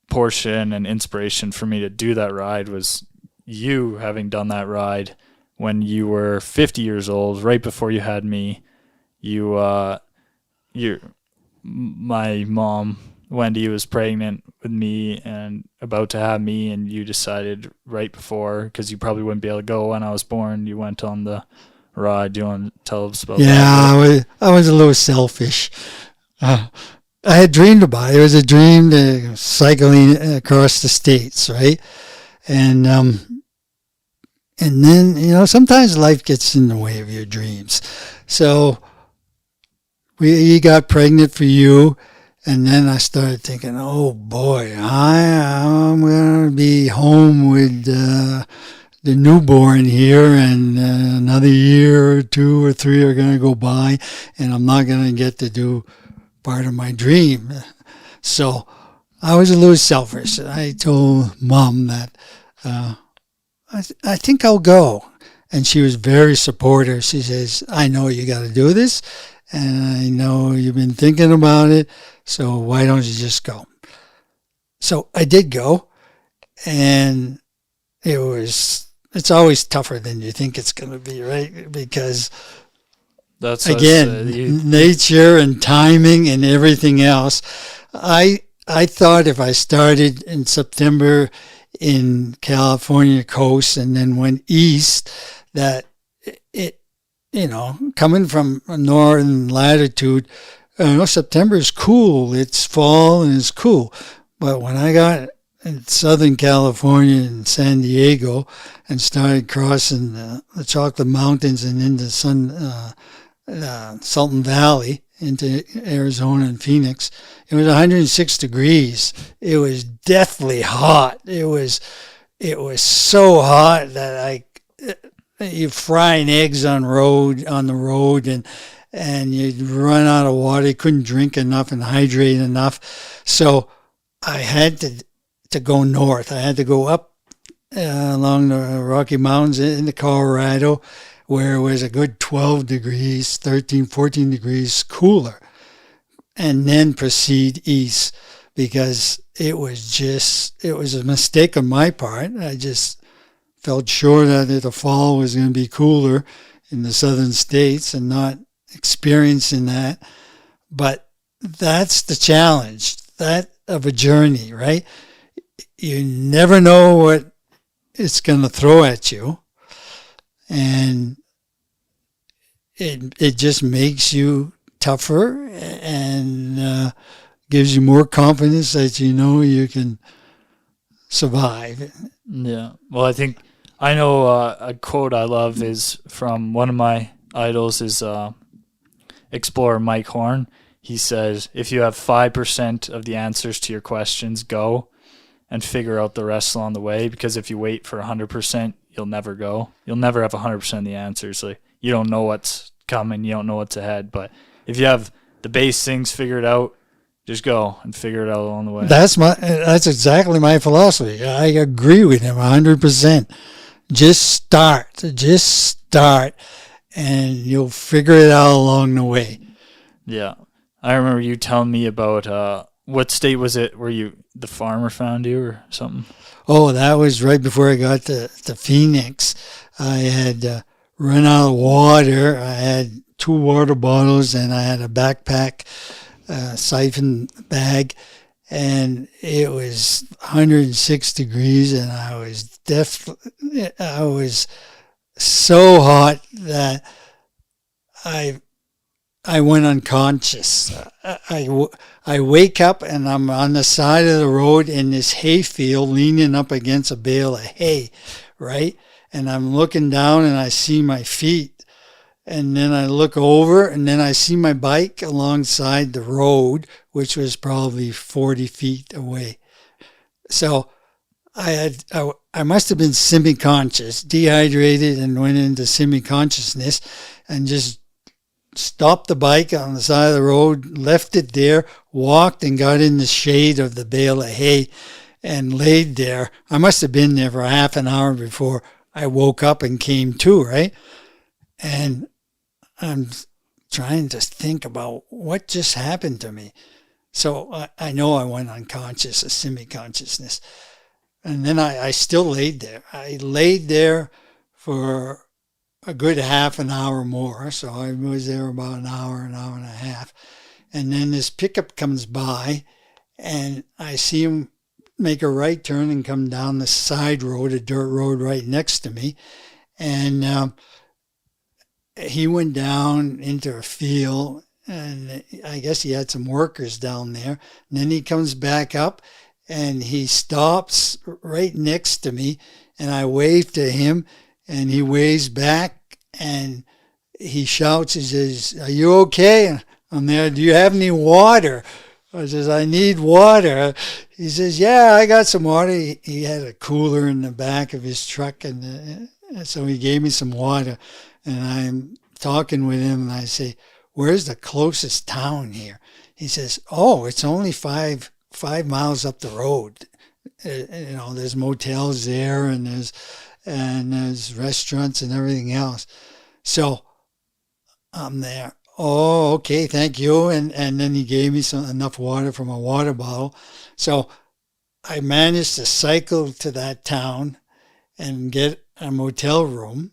portion and inspiration for me to do that ride was you having done that ride when you were 50 years old, right before you had me. My mom, Wendy, was pregnant with me and about to have me, and you decided right before, because you probably wouldn't be able to go when I was born, you went on the ride. Do you want to tell us about that? Yeah, I was a little selfish. I had dreamed about it. It was a dream to cycling across the states, right? And then, sometimes life gets in the way of your dreams. So we got pregnant for you, and then I started thinking, oh boy, I'm going to be home with the newborn here, and another year or 2 or 3 are going to go by, and I'm not going to get to do part of my dream. So I was a little selfish. I told Mom that I think I'll go. And she was very supportive. She says, I know you got to do this, and I know you've been thinking about it, so why don't you just go? So I did go, and it's always tougher than you think it's going to be, right? Because That's again, nature and timing and everything else. I thought if I started in September in California coast and then went east, that it coming from a northern latitude, September is cool. It's fall and it's cool. But when I got in Southern California and San Diego and started crossing the Chocolate Mountains and into Salton Valley into Arizona and Phoenix, it was 106 degrees. It was deathly hot. It was so hot that you frying eggs on the road and you'd run out of water. You couldn't drink enough and hydrate enough. So I had to go north. I had to go up along the Rocky Mountains into Colorado, where it was a good 12 degrees, 13, 14 degrees cooler, and then proceed east, because it was a mistake on my part. I just felt sure that the fall was going to be cooler in the southern states and not experiencing that. But that's the challenge of a journey, right? You never know what it's going to throw at you. And it just makes you tougher and gives you more confidence that you can survive. Yeah. Well, I know a quote I love is from one of my idols is explorer Mike Horn. He says, if you have 5% of the answers to your questions, go and figure out the rest along the way, because if you wait for 100%, you'll never go. You'll never have 100% of the answers. Like, you don't know what's coming. You don't know what's ahead. But if you have the base things figured out, just go and figure it out along the way. That's exactly my philosophy. I agree with him 100%. Just start, and you'll figure it out along the way. Yeah. I remember you telling me about what state was it where the farmer found you or something? Oh, that was right before I got to Phoenix. I had run out of water. I had 2 water bottles, and I had a backpack siphon bag, and it was 106 degrees, and I was so hot that I went unconscious. I wake up and I'm on the side of the road in this hayfield leaning up against a bale of hay, right? And I'm looking down and I see my feet. And then I look over and then I see my bike alongside the road, which was probably 40 feet away. So I must have been semi-conscious, dehydrated, and went into semi-consciousness and just stopped the bike on the side of the road, left it there, walked and got in the shade of the bale of hay and laid there. I must have been there for half an hour before I woke up and came to, right? And I'm trying to think about what just happened to me. So I know I went unconscious, a semi-consciousness. And then I still laid there. I laid there for a good half an hour more. So I was there about an hour and a half. And then this pickup comes by and I see him make a right turn and come down the side road, a dirt road right next to me. And he went down into a field, and I guess he had some workers down there. And then he comes back up and he stops right next to me, and I wave to him and he waves back and he shouts, he says, "Are you okay?" I'm there, "Do you have any water?" I says, "I need water." He says, "Yeah, I got some water." He had a cooler in the back of his truck, and so he gave me some water. And I'm talking with him, and I say, "Where's the closest town here?" He says, "Oh, it's only five miles up the road. There's motels there, and there's restaurants and everything else." So I'm there. "Oh, okay, thank you." And then he gave me enough water from a water bottle. So I managed to cycle to that town and get a motel room.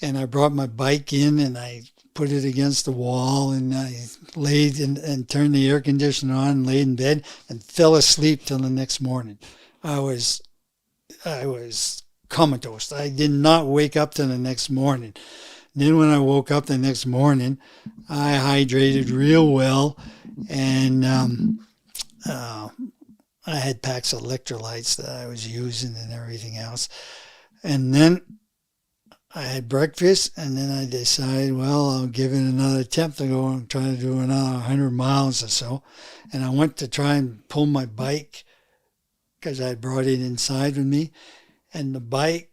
And I brought my bike in and I put it against the wall, and I laid and turned the air conditioner on and laid in bed and fell asleep till the next morning. I was comatose. I did not wake up till the next morning. Then when I woke up the next morning, I hydrated real well, and I had packs of electrolytes that I was using and everything else. And then I had breakfast, and then I decided, well, I'll give it another attempt to go and try to do another 100 miles or so. And I went to try and pull my bike because I brought it inside with me. And the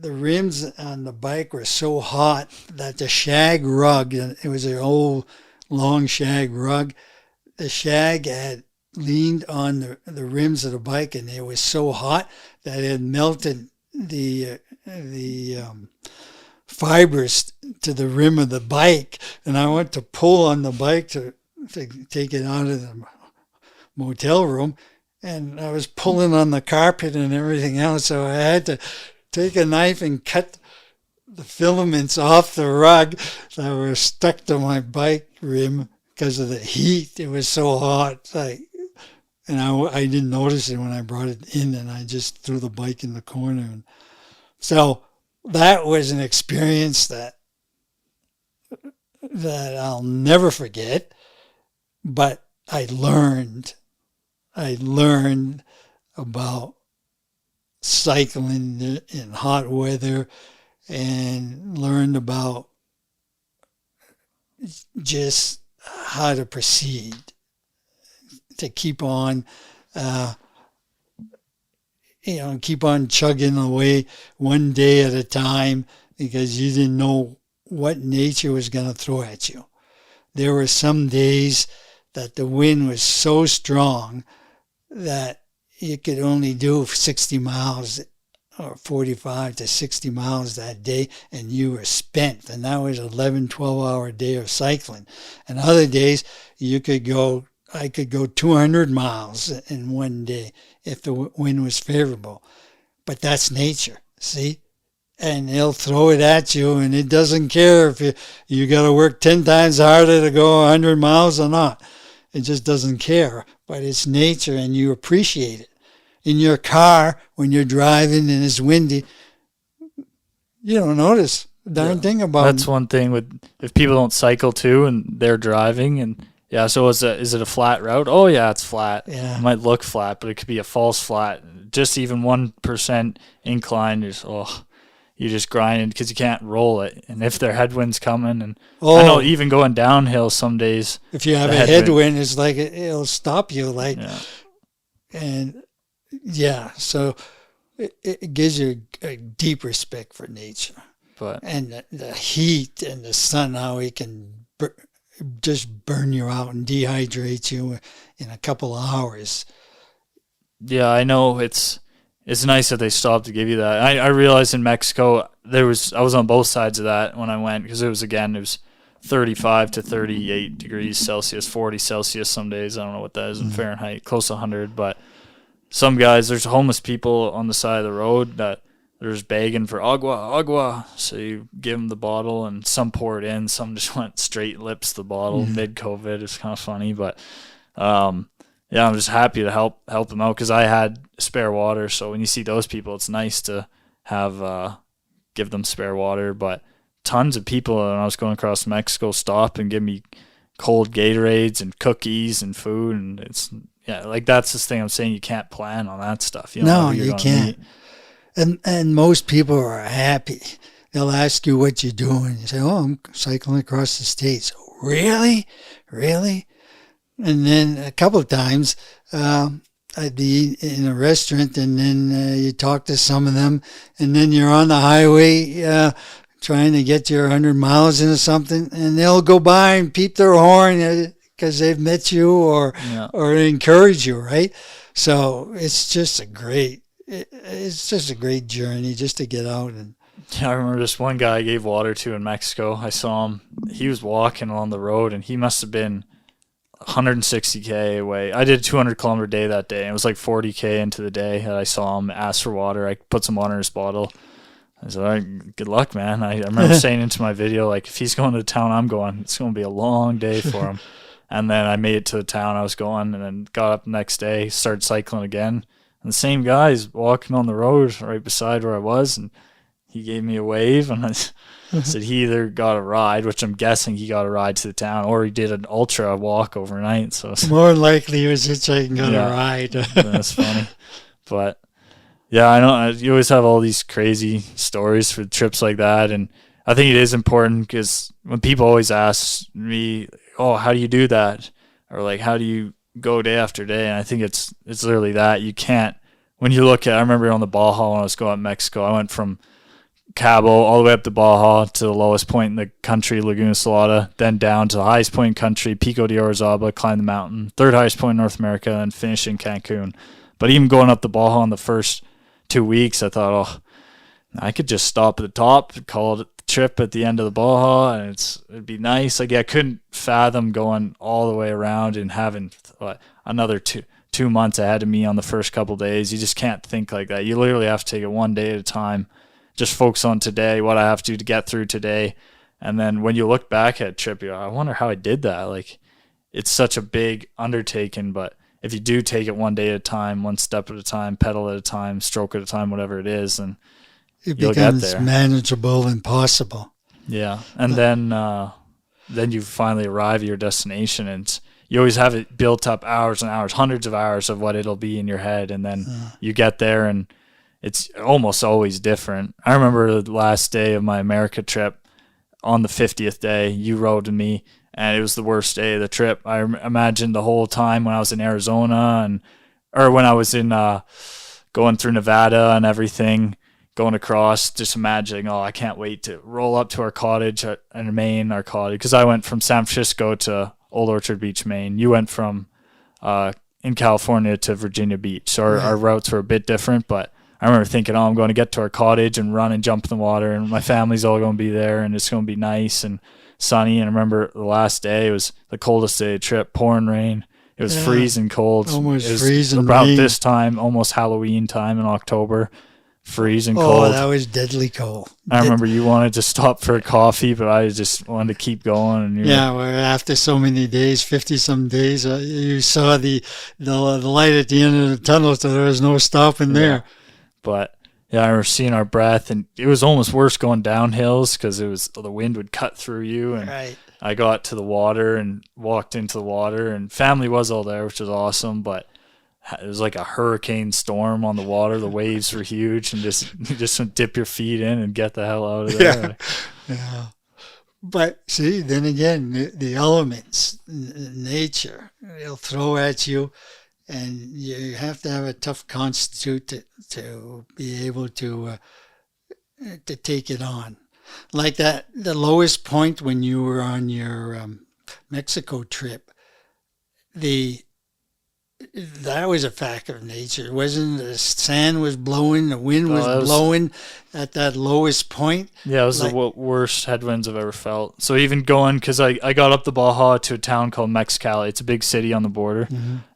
rims on the bike were so hot that the shag rug, it was an old long shag rug, the shag had leaned on the rims of the bike, and it was so hot that it had melted the fibers to the rim of the bike. And I went to pull on the bike to take it out of the motel room, and I was pulling on the carpet and everything else, so I had to take a knife and cut the filaments off the rug that were stuck to my bike rim because of the heat. It was so hot. And I didn't notice it when I brought it in, and I just threw the bike in the corner. And so that was an experience that I'll never forget. But I learned about cycling in hot weather, and learned about just how to proceed, to keep on, keep on chugging away one day at a time, because you didn't know what nature was going to throw at you. There were some days that the wind was so strong that you could only do 60 miles or 45 to 60 miles that day, and you were spent. And that was 11, 12-hour day of cycling. And other days I could go 200 miles in one day if the wind was favorable. But that's nature, see? And they'll throw it at you, and it doesn't care if you got to work 10 times harder to go 100 miles or not. It just doesn't care. But it's nature, and you appreciate it. In your car, when you're driving and it's windy, you don't notice a darn thing about it. That's one thing if people don't cycle too and they're driving, and so is it a flat route? Oh yeah, it's flat. Yeah. It might look flat, but it could be a false flat. Just even 1% incline is you just grinding because you can't roll it. And if there are headwinds coming, and I know even going downhill some days, if you have a headwind, it's like it'll stop you. So it gives you a deep respect for nature. But And the heat and the sun, how it can just burn you out and dehydrate you in a couple of hours. yeah, I know it's nice that they stopped to give you that. I realized in Mexico I was on both sides of that when I went, because it was 35 to 38 degrees Celsius, 40 Celsius some days. I don't know what that is in Fahrenheit, close to 100. But some guys, there's homeless people on the side of the road that they're just begging for agua. So you give them the bottle, and some pour it in. Some just went straight lips the bottle mid-COVID. It's kind of funny, but yeah, I'm just happy to help them out, because I had spare water. So when you see those people, it's nice to have give them spare water. But tons of people when I was going across Mexico stop and give me cold Gatorades and cookies and food, and that's this thing I'm saying, you can't plan on that stuff. You know, No, you can't. And most people are happy. They'll ask you what you're doing. You say, "Oh, I'm cycling across the states." Really? And then a couple of times, I'd be in a restaurant, and then you talk to some of them, and then you're on the highway trying to get your 100 miles into something, and they'll go by and peep their horn because they've met you or encourage you, right? So it's just a great journey just to get out. And yeah, I remember this one guy I gave water to in Mexico. I saw him. He was walking along the road, and he must have been 160K away. I did a 200-kilometer day that day, and it was like 40K into the day that I saw him ask for water. I put some water in his bottle. I said, "All right, good luck, man." I remember saying into my video, like, if he's going to the town I'm going, it's going to be a long day for him. And then I made it to the town I was going, and then got up the next day, started cycling again. And the same guy's walking on the road right beside where I was, and he gave me a wave, and I said he either got a ride, which I'm guessing he got a ride to the town, or he did an ultra walk overnight. So more likely he was hitchhiking, got a ride. That's funny. But yeah, I know you always have all these crazy stories for trips like that, and I think it is important, because when people always ask me, "Oh, how do you do that?" or like, "How do you go day after day?" and I think it's literally that. You can't, when you look at, I remember on the Baja when I was going to Mexico, I went from Cabo all the way up to Baja to the lowest point in the country, Laguna Salada, then down to the highest point in country, Pico de Orizaba, climb the mountain, third highest point in North America, and finish in Cancun. But even going up the Baja on the first 2 weeks, I thought, oh, I could just stop at the top, call it a trip at the end of the Baja, and it'd be nice. Like, I couldn't fathom going all the way around and having another two months ahead of me on the first couple of days. You just can't think like that. You literally have to take it one day at a time. Just focus on today, what I have to do to get through today. And then when you look back at a trip, I wonder how I did that. Like, it's such a big undertaking, but if you do take it one day at a time, one step at a time, pedal at a time, stroke at a time, whatever it is, and it you'll get becomes there. Manageable and possible. Yeah. And then you finally arrive at your destination, and you always have it built up hours and hours, hundreds of hours of what it'll be in your head. And then you get there, and it's almost always different. I remember the last day of my America trip, on the 50th day, you rode with me, and it was the worst day of the trip. I imagined the whole time when I was in Arizona, or when I was in going through Nevada and everything, going across, just imagining, oh, I can't wait to roll up to our cottage in Maine, our cottage, because I went from San Francisco to Old Orchard Beach, Maine. You went from in California to Virginia Beach. So our routes were a bit different, but I remember thinking, oh, I'm going to get to our cottage and run and jump in the water, and my family's all going to be there, and it's going to be nice and sunny. And I remember the last day, it was the coldest day of the trip, pouring rain. It was freezing cold. Almost it was freezing about rain. This time, almost Halloween time in October. Freezing cold. Oh, that was deadly cold. I remember you wanted to stop for a coffee, but I just wanted to keep going. And well, after so many days, 50-some days, you saw the light at the end of the tunnel, so there was no stopping there. But yeah, I remember seeing our breath, and it was almost worse going down hills, because the wind would cut through you. And I got to the water and walked into the water, and family was all there, which was awesome, but it was like a hurricane storm on the water. The waves were huge, and you just dip your feet in and get the hell out of there. Yeah. But see, then again, the elements, nature, they'll throw at you, and you have to have a tough constitute to be able to take it on. Like that, the lowest point when you were on your Mexico trip, the that was a factor of nature. It wasn't the sand was blowing, the wind was blowing at that lowest point. Yeah, it was the worst headwinds I've ever felt. So even going, because I got up the Baja to a town called Mexicali. It's a big city on the border,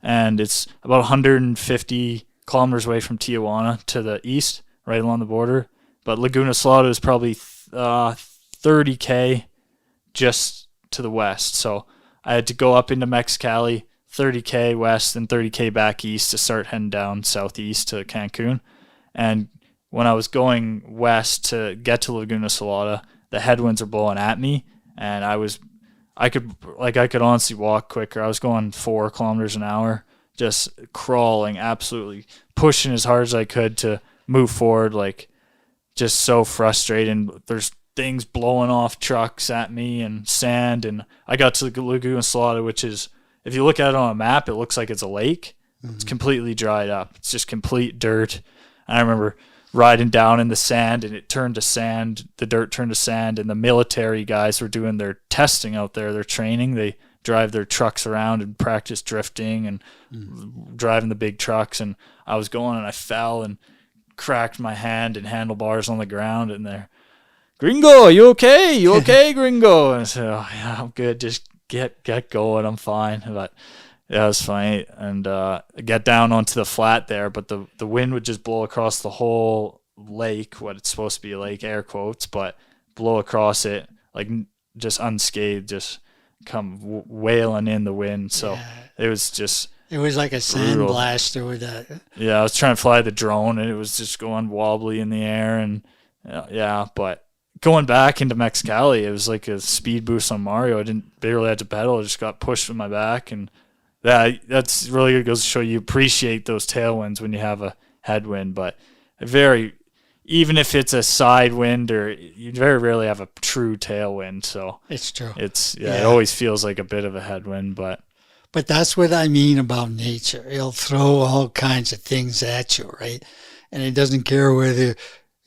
and it's about 150 kilometers away from Tijuana to the east, right along the border. But Laguna Salada is probably 30K just to the west. So I had to go up into Mexicali, 30K west and 30K back east to start heading down southeast to Cancun. And when I was going west to get to Laguna Salada, the headwinds are blowing at me, and I could honestly walk quicker. I was going 4 kilometers an hour, just crawling, absolutely pushing as hard as I could to move forward, like just so frustrating. There's things blowing off trucks at me and sand, and I got to Laguna Salada, which is, if you look at it on a map, it looks like it's a lake. It's completely dried up. It's just complete dirt. And I remember riding down in the sand, and it turned to sand. The dirt turned to sand, and the military guys were doing their testing out there, their training. They drive their trucks around and practice drifting and driving the big trucks. And I was going, and I fell and cracked my hand and handlebars on the ground, and they're, "Gringo, you okay? You okay, Gringo?" And I said, "Oh, yeah, I'm good. Just get going. I'm fine." But yeah, it was funny. And get down onto the flat there, but the wind would just blow across the whole lake, what it's supposed to be a lake, air quotes, but blow across it like just unscathed, just come wailing in the wind. So it was like a sandblaster with that. Yeah, I was trying to fly the drone, and it was just going wobbly in the air, and but going back into Mexicali, it was like a speed boost on Mario. I didn't barely had to pedal. I just got pushed with my back, and that's really good. It goes to show you appreciate those tailwinds when you have a headwind. But even if it's a side wind, or you very rarely have a true tailwind. So it's true. It always feels like a bit of a headwind, but that's what I mean about nature. It'll throw all kinds of things at you, right? And it doesn't care whether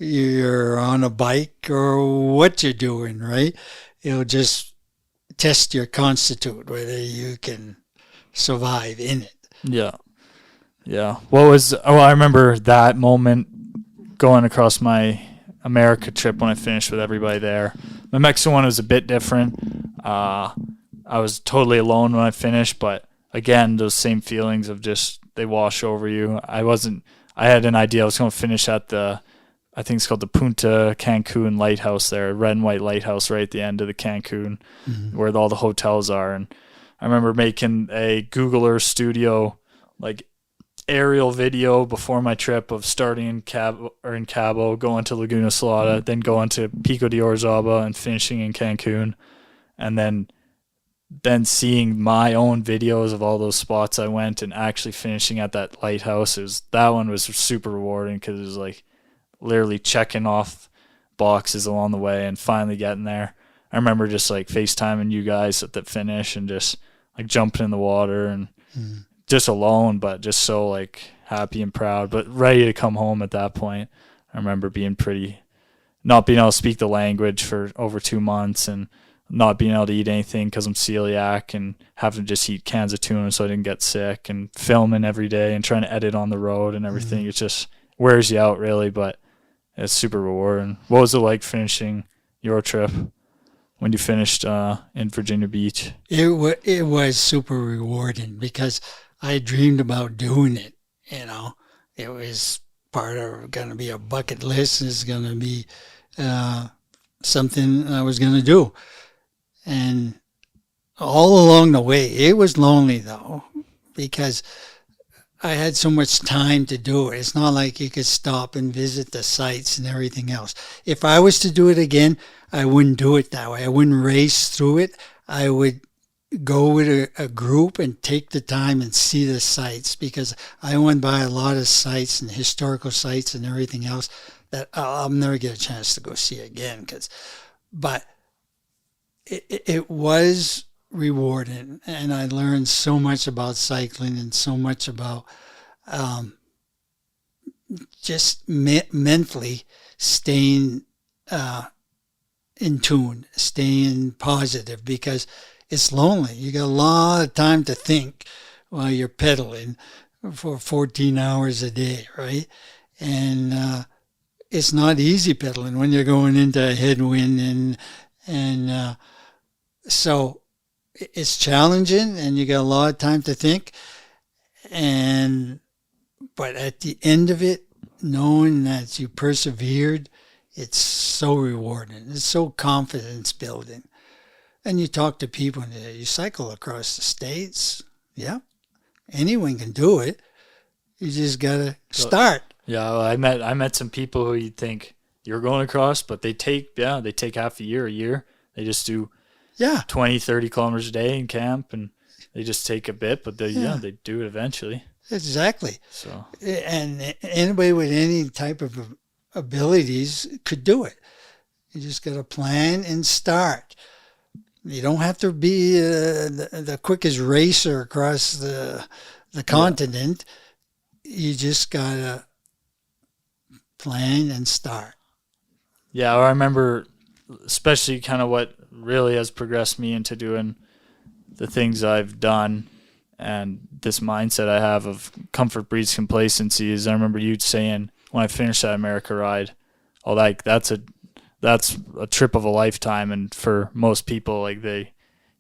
you're on a bike or what you're doing, right? It'll just test your constitute, whether you can survive in it. Yeah. I remember that moment going across my America trip when I finished with everybody there. My Mexican one was a bit different. I was totally alone when I finished, but again, those same feelings of just, they wash over you. I had an idea I was going to finish at I think it's called the Punta Cancun lighthouse there, red and white lighthouse right at the end of the Cancun, where all the hotels are. And I remember making a Google Earth Studio like aerial video before my trip of starting in Cabo, going to Laguna Salada, then going to Pico de Orizaba and finishing in Cancun, and then seeing my own videos of all those spots I went and actually finishing at that lighthouse. That one was super rewarding, because it was like literally checking off boxes along the way and finally getting there. I remember just like FaceTiming you guys at the finish and just like jumping in the water and just alone, but just so like happy and proud, but ready to come home at that point. I remember not being able to speak the language for over 2 months, and not being able to eat anything because I'm celiac, and having to just eat cans of tuna so I didn't get sick, and filming every day and trying to edit on the road and everything. It just wears you out really, but it's super rewarding. What was it like finishing your trip when you finished in Virginia Beach? It was super rewarding, because I dreamed about doing it. It was part of going to be a bucket list. It's going to be something I was going to do. And all along the way, it was lonely though, because I had so much time to do it. It's not like you could stop and visit the sites and everything else. If I was to do it again, I wouldn't do it that way. I wouldn't race through it. I would go with a group and take the time and see the sites, because I went by a lot of sites and historical sites and everything else that I'll never get a chance to go see again. But it was rewarding, and I learned so much about cycling and so much about just mentally staying in tune, staying positive, because it's lonely. You got a lot of time to think while you're pedaling for 14 hours a day, right? And it's not easy pedaling when you're going into a headwind, and so it's challenging, and you got a lot of time to think. But at the end of it, knowing that you persevered, it's so rewarding. It's so confidence building. And you talk to people, and you cycle across the states. Yeah, anyone can do it. You just gotta start. Yeah, well, I met some people who you'd think you're going across, but they take half a year. They just do 20, 30 kilometers a day in camp, and they just take a bit, but they do it eventually. Exactly. So, and anybody with any type of abilities could do it. You just got to plan and start. You don't have to be the quickest racer across the continent. You just got to plan and start. Yeah, I remember especially kind of what really has progressed me into doing the things I've done and this mindset I have of comfort breeds complacency is I remember you saying when I finished that America ride, oh, like that's a trip of a lifetime, and for most people, like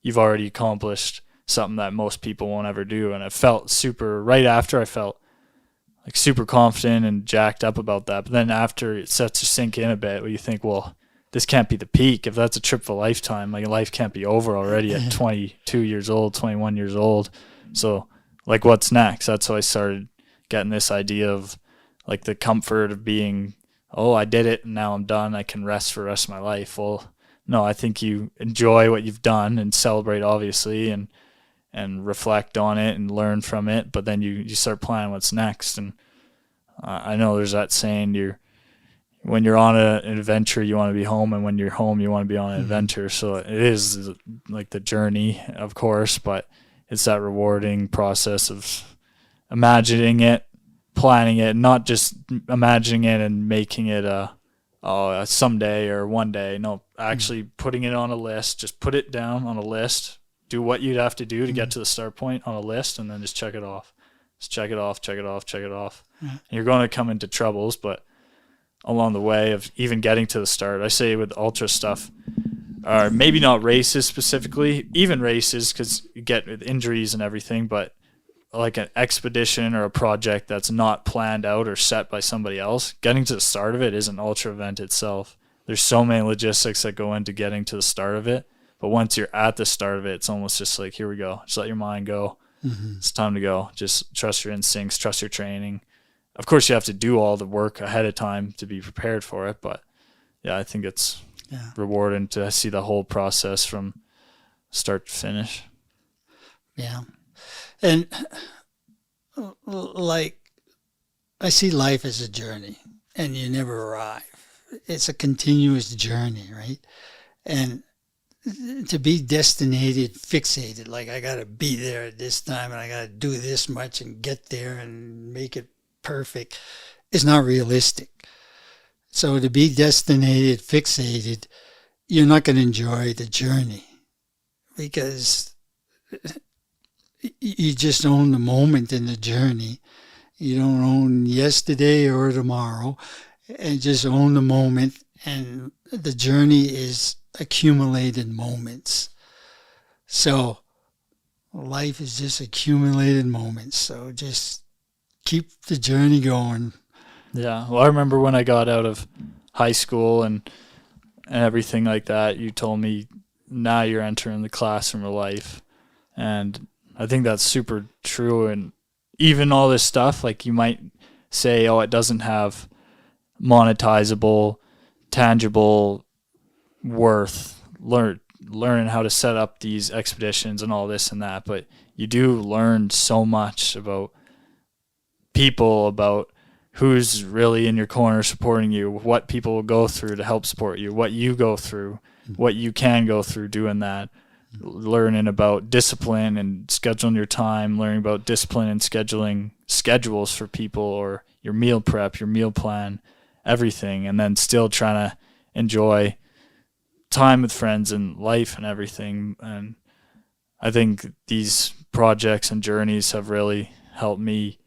you've already accomplished something that most people won't ever do. And I felt right after I felt like super confident and jacked up about that. But then after it starts to sink in a bit, where you think, well, this can't be the peak. If that's a trip of a lifetime, like life can't be over already at 22 years old, 21 years old. So like, what's next? That's how I started getting this idea of like the comfort of being, oh, I did it and now I'm done. I can rest for the rest of my life. Well, no, I think you enjoy what you've done and celebrate, obviously, and reflect on it and learn from it. But then you start planning what's next. And I know there's that saying, when you're on an adventure, you want to be home, and when you're home, you want to be on an adventure. So it is like the journey, of course, but it's that rewarding process of imagining it, planning it, not just imagining it and making it a someday or one day. No, actually putting it on a list. Just put it down on a list. Do what you'd have to do to get to the start point on a list, and then just check it off. Just check it off, check it off, check it off. And you're going to come into troubles, but along the way of even getting to the start, I say with ultra stuff, or maybe not races specifically, even races, because you get injuries and everything, but like an expedition or a project that's not planned out or set by somebody else, getting to the start of it is an ultra event itself. There's so many logistics that go into getting to the start of it, but once you're at the start of it, it's almost just like, here we go. Just let your mind go. It's time to go. Just trust your instincts, trust your training. Of course, you have to do all the work ahead of time to be prepared for it, but yeah, I think it's rewarding to see the whole process from start to finish. Yeah. And like, I see life as a journey, and you never arrive. It's a continuous journey, right? And to be destinated, fixated, like I got to be there at this time and I got to do this much and get there and make it perfect, is not realistic. So to be destinated, fixated, you're not going to enjoy the journey, because you just own the moment in the journey. You don't own yesterday or tomorrow, and just own the moment. And the journey is accumulated moments. So life is just accumulated moments. So just keep the journey going. Yeah. Well, I remember when I got out of high school and everything like that, you told me now you're entering the classroom of life. And I think that's super true. And even all this stuff, like you might say, oh, it doesn't have monetizable, tangible worth, learning how to set up these expeditions and all this and that. But you do learn so much about people, about who's really in your corner supporting you, what people will go through to help support you, what you go through, what you can go through doing that. Learning about discipline and scheduling your time, learning about discipline and scheduling schedules for people, or your meal prep, your meal plan, everything, and then still trying to enjoy time with friends and life and everything. And I think these projects and journeys have really helped me.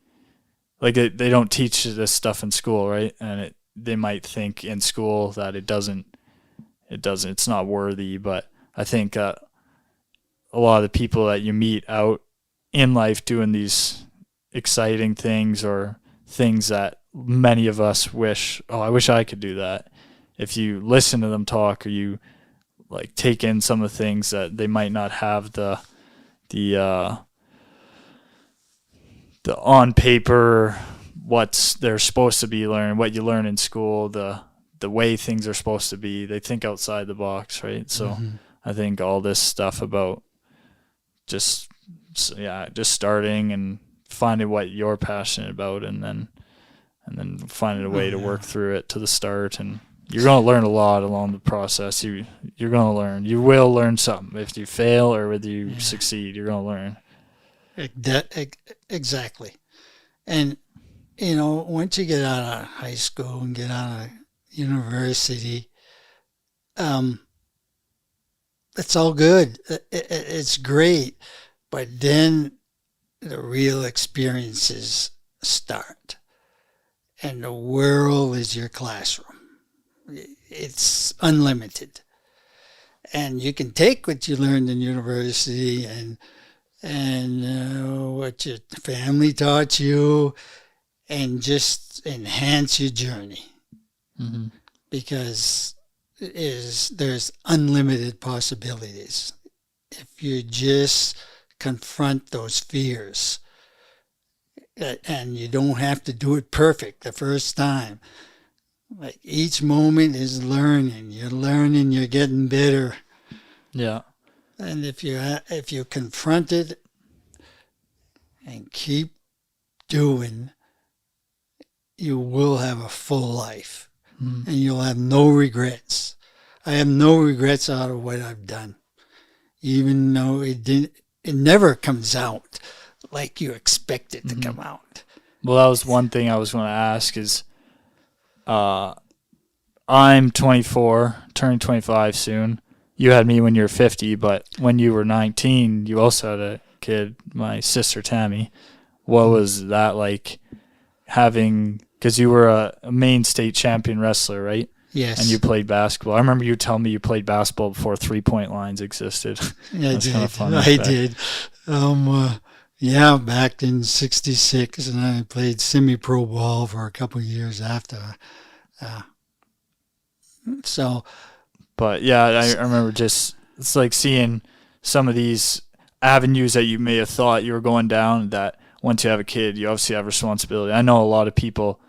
Like they don't teach this stuff in school, right? And they might think in school that it's not worthy. But I think a lot of the people that you meet out in life doing these exciting things or things that many of us wish, I wish I could do that. If you listen to them talk, or you like take in some of the things that they might not have the on paper, what they're supposed to be learning, what you learn in school, the way things are supposed to be. They think outside the box, right? So I think all this stuff about just starting and finding what you're passionate about, and then finding a way to work through it to the start. And you're going to learn a lot along the process. You're going to learn. You will learn something. If you fail or whether you succeed, you're going to learn. Exactly. And, once you get out of high school and get out of university, it's all good. It's great. But then the real experiences start. And the world is your classroom. It's unlimited. And you can take what you learned in university and what your family taught you and just enhance your journey. Because there's unlimited possibilities. If you just confront those fears, and you don't have to do it perfect the first time. Like each moment is learning. You're learning. You're getting better. Yeah. And if you confront it and keep doing, you will have a full life, and you'll have no regrets. I have no regrets out of what I've done, even though it never comes out like you expect it to come out. Well, that was one thing I was going to ask is, I'm 24, turning 25 soon. You had me when you were 50, but when you were 19, you also had a kid, my sister Tammy. What was that like having, because you were a Maine state champion wrestler, right? Yes. And you played basketball. I remember you telling me you played basketball before 3-point lines existed. Yeah, I did. Kind of fun. I did. Back in '66, and I played semi-pro ball for a couple of years after. But yeah, I remember it's like seeing some of these avenues that you may have thought you were going down, that once you have a kid, you obviously have responsibility. I know a lot of people,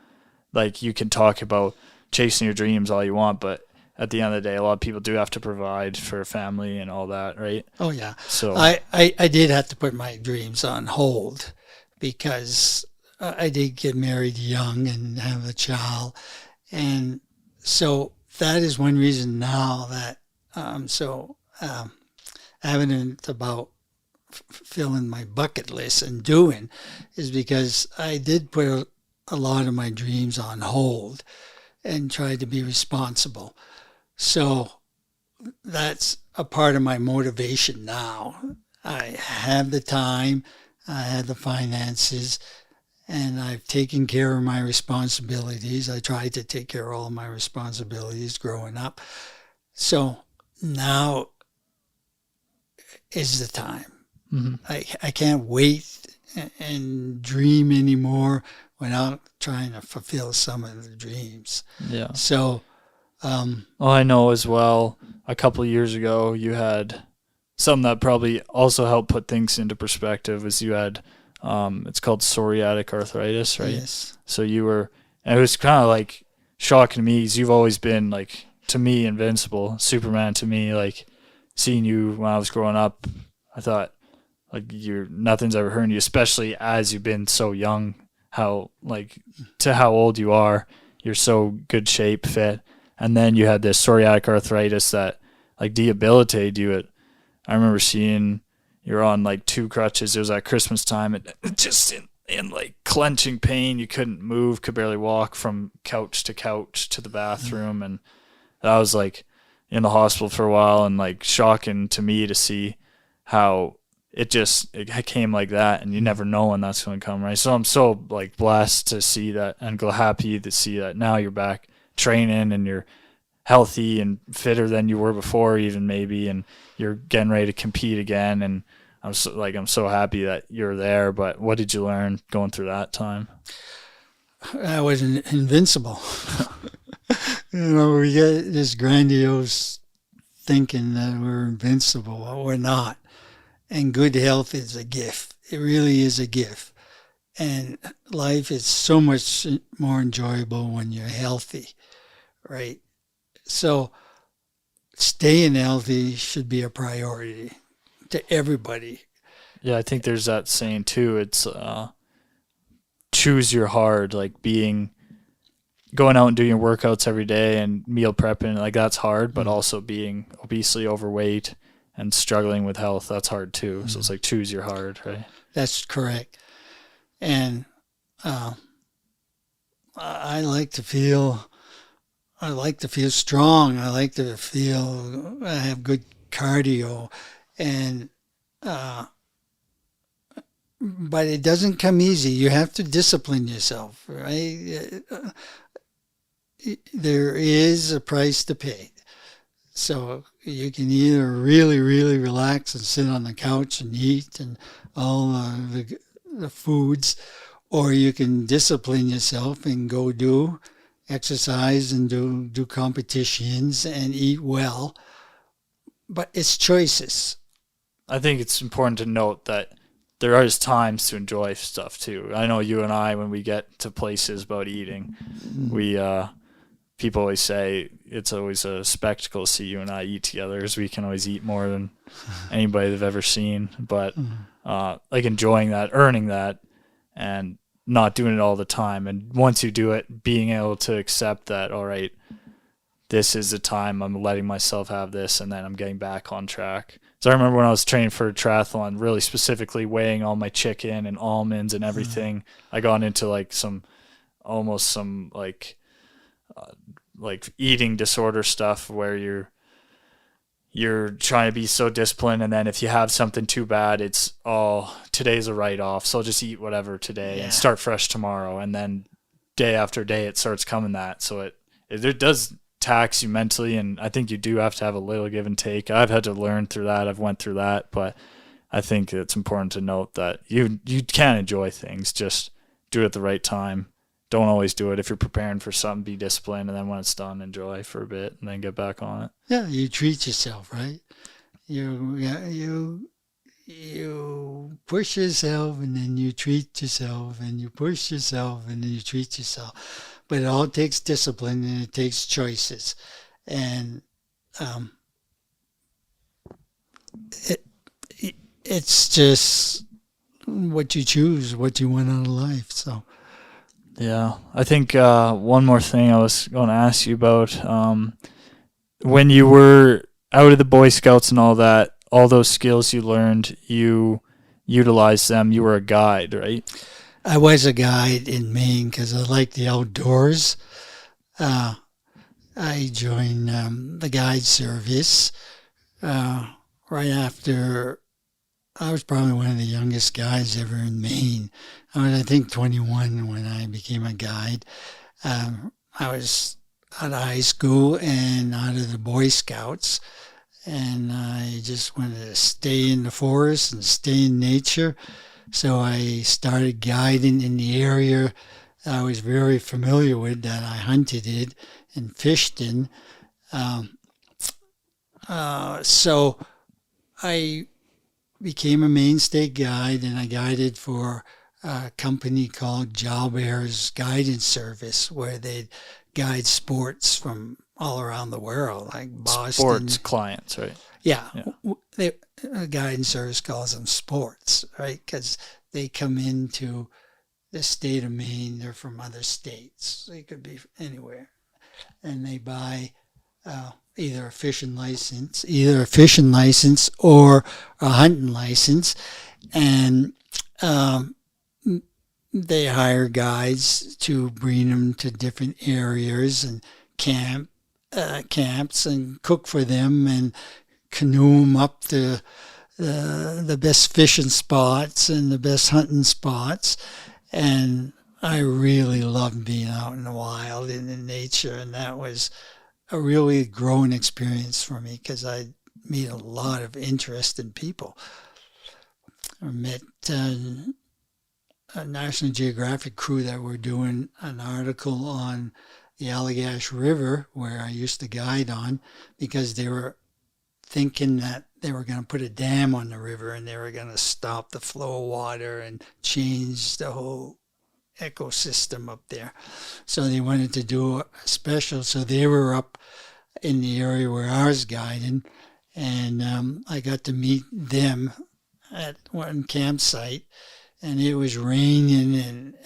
like, you can talk about chasing your dreams all you want, but at the end of the day, a lot of people do have to provide for a family and all that, right? Oh, yeah. So I did have to put my dreams on hold because I did get married young and have a child. And so that is one reason now that I'm so adamant about filling my bucket list and doing, is because I did put a lot of my dreams on hold and tried to be responsible. So that's a part of my motivation now. I have the time, I have the finances, and I've taken care of my responsibilities. I tried to take care of all of my responsibilities growing up. So now is the time. I can't wait and dream anymore without trying to fulfill some of the dreams. Yeah. So, I know as well, a couple of years ago, you had something that probably also helped put things into perspective, is you had, it's called psoriatic arthritis, right? Yes. So you were, and it was kind of like shocking to me, because you've always been, like, to me, invincible, Superman to me. Like, seeing you when I was growing up, I thought, like, nothing's ever hurting you, especially as you've been so young. How, like, to how old you are, you're so good shape, fit, and then you had this psoriatic arthritis that, like, debilitated you. I remember seeing you're on, like, 2 crutches. It was at Christmas time, and just in like clenching pain. You couldn't move, could barely walk from couch to the bathroom, and I was like, in the hospital for a while, and like shocking to me to see how it came like that, and you never know when that's going to come, right? So I'm so like blessed to see that, and happy to see that now you're back training and you're healthy and fitter than you were before, even maybe, and you're getting ready to compete again. And I'm so happy that you're there. But what did you learn going through that time? I was invincible. We get this grandiose thinking that we're invincible. Well, we're not. And good health is a gift. It really is a gift. And life is so much more enjoyable when you're healthy, right? So staying healthy should be a priority to everybody. Yeah, I think there's that saying too. It's choose your hard, like going out and doing your workouts every day and meal prepping, like that's hard, but also being obesely overweight and struggling with health, that's hard too. So it's like choose your hard, right? That's correct. And I like to feel strong. I like to feel I have good cardio, and but it doesn't come easy. You have to discipline yourself, right? There is a price to pay. So you can either really, really relax and sit on the couch and eat and all the foods, or you can discipline yourself and go do exercise and do competitions and eat well. But it's choices. I think it's important to note that there is times to enjoy stuff too. I know you and I, when we get to places about eating, we people always say it's always a spectacle to see you and I eat together, as we can always eat more than anybody they've ever seen. But like enjoying that, earning that, and not doing it all the time. And once you do it, being able to accept that, all right, this is the time I'm letting myself have this, and then I'm getting back on track. So I remember when I was training for a triathlon, really specifically weighing all my chicken and almonds and everything, I got into like some eating disorder stuff where you're trying to be so disciplined, and then if you have something too bad, it's today's a write-off, so I'll just eat whatever today and start fresh tomorrow. And then day after day it starts coming that. So it does tax you mentally, and I think you do have to have a little give and take. I've had to learn through that. I've went through that, but I think it's important to note that you can enjoy things, just do it at the right time. Don't always do it. If you're preparing for something, be disciplined, and then when it's done, enjoy for a bit and then get back on it. Yeah, you treat yourself, right? You push yourself, and then you treat yourself, and you push yourself, and then you treat yourself. But it all takes discipline, and it takes choices. And it's just what you choose, what you want out of life. So. Yeah, I think one more thing I was going to ask you about, when you were out of the Boy Scouts and all that, all those skills you learned, you utilized them. You were a guide, right? I was a guide in Maine because I like the outdoors. I joined the guide service right after. I was probably one of the youngest guys ever in Maine. I was, I think, 21 when I became a guide. I was out of high school and out of the Boy Scouts, and I just wanted to stay in the forest and stay in nature. So I started guiding in the area I was very familiar with, that I hunted in and fished in. So I became a Maine State guide, and I guided for a company called Jalbear's Guidance Service, where they'd guide sports from all around the world, like Boston. Sports clients, right? Yeah. Guidance Service calls them sports, right? Because they come into the state of Maine. They're from other states. They could be anywhere. And they buy either a fishing license or a hunting license, and they hire guides to bring them to different areas and camp camps and cook for them and canoe them up to the best fishing spots and the best hunting spots. And I really loved being out in the wild and in nature, and that was a really growing experience for me because I meet a lot of interesting people. I met a National Geographic crew that were doing an article on the Allagash River, where I used to guide on, because they were thinking that they were going to put a dam on the river and they were going to stop the flow of water and change the whole ecosystem up there. So they wanted to do a special. So they were up in the area where I was guiding, and I got to meet them at one campsite. And it was raining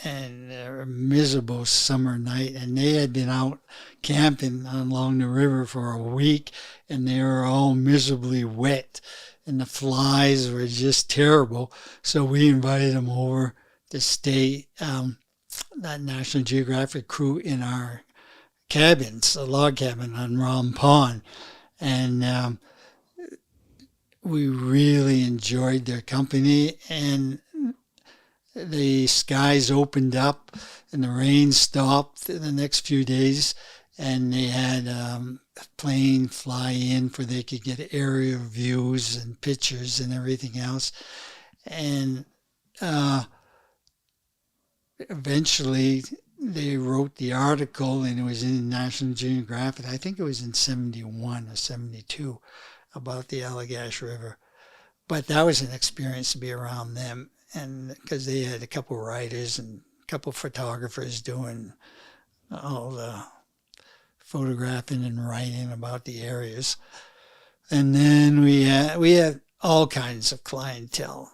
and a miserable summer night. And they had been out camping along the river for a week, and they were all miserably wet. And the flies were just terrible. So we invited them over to stay, that National Geographic crew, in our cabins, a log cabin on Rom Pond. And we really enjoyed their company. And the skies opened up and the rain stopped in the next few days, and they had a plane fly in for they could get aerial views and pictures and everything else. And eventually they wrote the article, and it was in National Geographic. I think it was in 71 or 72 about the Allagash River. But that was an experience to be around them. And because they had a couple writers and a couple photographers doing all the photographing and writing about the areas. And then we had all kinds of clientele.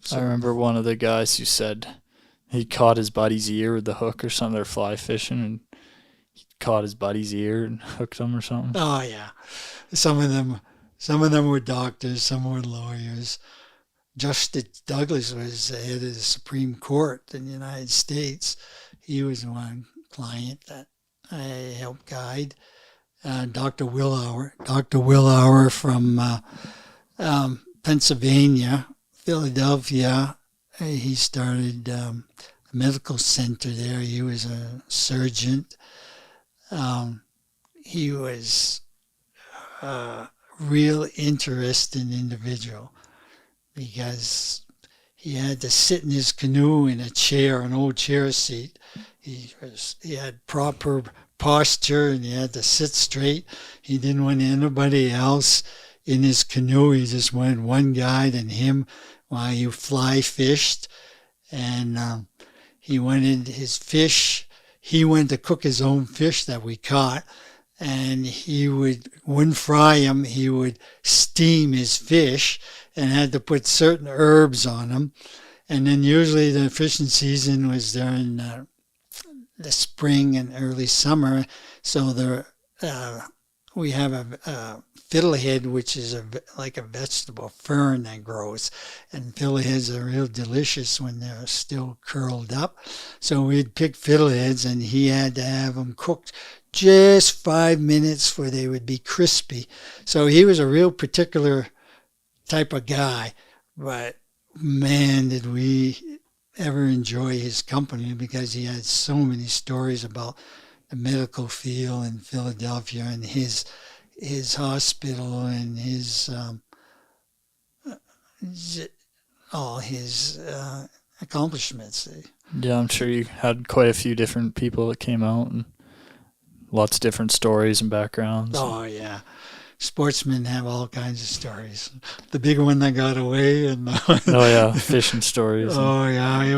So, I remember one of the guys who said he caught his buddy's ear with the hook or something. They're fly fishing, and he caught his buddy's ear and hooked him or something. Oh yeah, some of them were doctors, some were lawyers. Justice Douglas was the head of the Supreme Court in the United States. He was one client that I helped guide. Dr. Willauer from Pennsylvania, Philadelphia. He started a medical center there. He was a surgeon. He was a real interesting individual, because he had to sit in his canoe in a chair, an old chair seat. He had proper posture, and he had to sit straight. He didn't want anybody else in his canoe. He just wanted one guide and him while he fly fished. And he wanted his fish. He went to cook his own fish that we caught, and he wouldn't fry him. He would steam his fish and had to put certain herbs on them. And then usually the fishing season was during the spring and early summer. So we have a fiddlehead, which is like a vegetable fern that grows. And fiddleheads are real delicious when they're still curled up. So we'd pick fiddleheads, and he had to have them cooked just 5 minutes where they would be crispy. So he was a real particular type of guy, but man, did we ever enjoy his company, because he had so many stories about the medical field in Philadelphia and his hospital and all his accomplishments. Yeah, I'm sure you had quite a few different people that came out, and lots of different stories and backgrounds. Oh yeah. Sportsmen have all kinds of stories. The big one that got away, and oh yeah, fishing stories. Oh yeah, it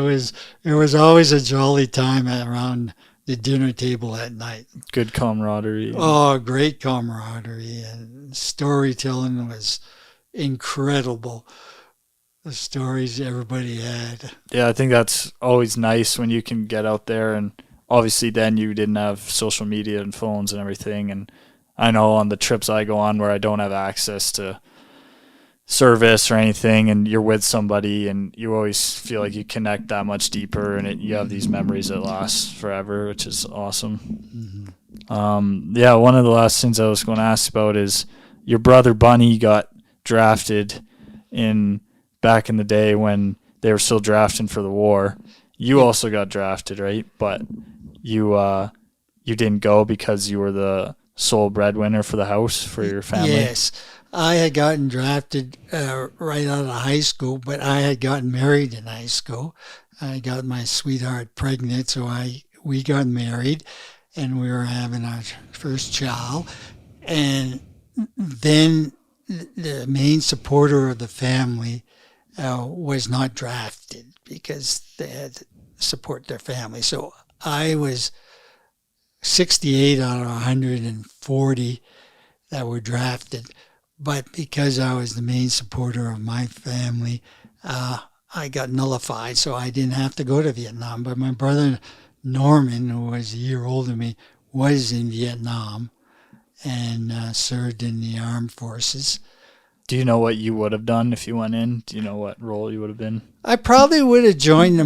was always a jolly time around the dinner table at night. Good camaraderie. Oh, great camaraderie, and storytelling was incredible. The stories everybody had. Yeah, I think that's always nice when you can get out there, and obviously then you didn't have social media and phones and everything, and I know on the trips I go on where I don't have access to service or anything, and you're with somebody, and you always feel like you connect that much deeper, and you have these memories that last forever, which is awesome. Mm-hmm. Yeah, one of the last things I was going to ask about is your brother Bunny got drafted back in the day when they were still drafting for the war. You also got drafted, right? But you didn't go because you were the sole breadwinner for the house for your family. Yes, I had gotten drafted right out of high school, but I had gotten married in high school. I got my sweetheart pregnant, so we got married, and we were having our first child. And then the main supporter of the family was not drafted because they had to support their family. So I was 68 out of 140 that were drafted. But because I was the main supporter of my family, I got nullified, so I didn't have to go to Vietnam. But my brother Norman, who was a year older than me, was in Vietnam and served in the armed forces. Do you know what you would have done if you went in? Do you know what role you would have been? I probably would have joined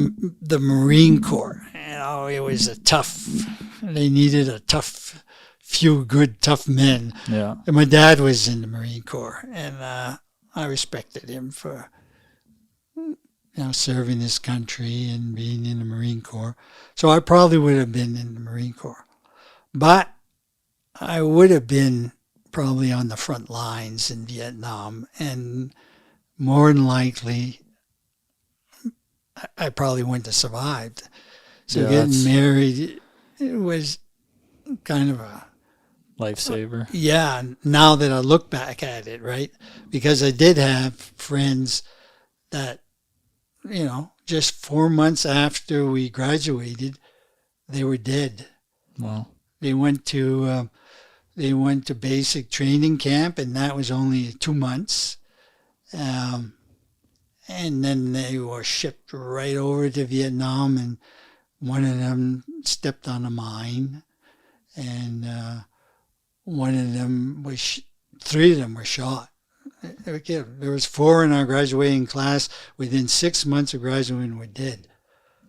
the Marine Corps. It was they needed a few good, tough men. Yeah. And my dad was in the Marine Corps, and I respected him for serving his country and being in the Marine Corps. So I probably would have been in the Marine Corps. But I would have been probably on the front lines in Vietnam, and more than likely, I probably wouldn't have survived. So getting married, it was kind of a lifesaver. Yeah, now that I look back at it, right? Because I did have friends that, just 4 months after we graduated, they were dead. Wow. They went to basic training camp, and that was only 2 months. And then they were shipped right over to Vietnam, and one of them stepped on a mine, and one of them three of them were shot. There was 4 in our graduating class. Within 6 months of graduating, were dead.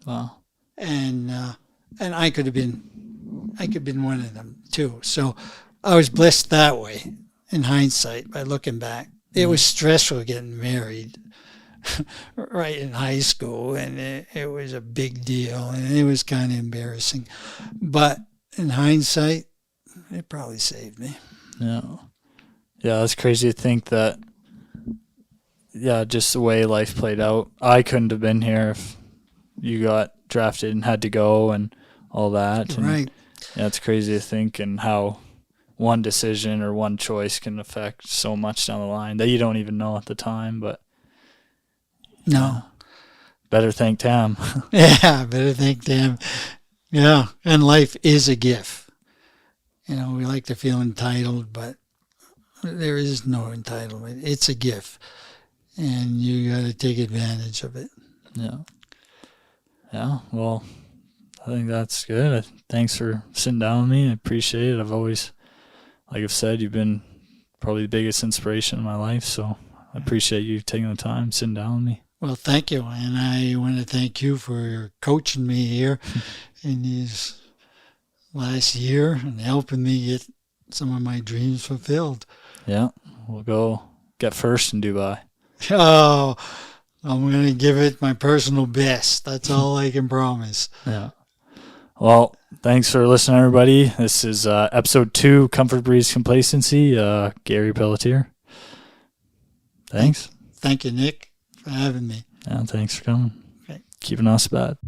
Wow. And I could have been one of them too. So I was blessed that way. In hindsight, by looking back, it was stressful getting married right in high school, and it was a big deal, and it was kind of embarrassing. But in hindsight, it probably saved me. Yeah. Yeah, that's crazy to think that, just the way life played out. I couldn't have been here if you got drafted and had to go and all that. And right. Yeah, it's crazy to think and how one decision or one choice can affect so much down the line that you don't even know at the time. But no. Better thank Tam. Yeah, better thank Tam. Yeah, and life is a gift. We like to feel entitled, but there is no entitlement. It's a gift, and you got to take advantage of it. Yeah. Yeah, well, I think that's good. Thanks for sitting down with me. I appreciate it. Like I've said, you've been probably the biggest inspiration in my life, so I appreciate you taking the time, sitting down with me. Well, thank you, and I want to thank you for coaching me here in these last year and helping me get some of my dreams fulfilled. Yeah, we'll go get first in Dubai. Oh, I'm going to give it my personal best. That's all I can promise. Yeah. Well, thanks for listening, everybody. This is episode 2, Comfort Breeds Complacency. Gary Pelletier. Thanks. Thank you, Nick, for having me. Yeah, thanks for coming. Okay. Keeping us bad.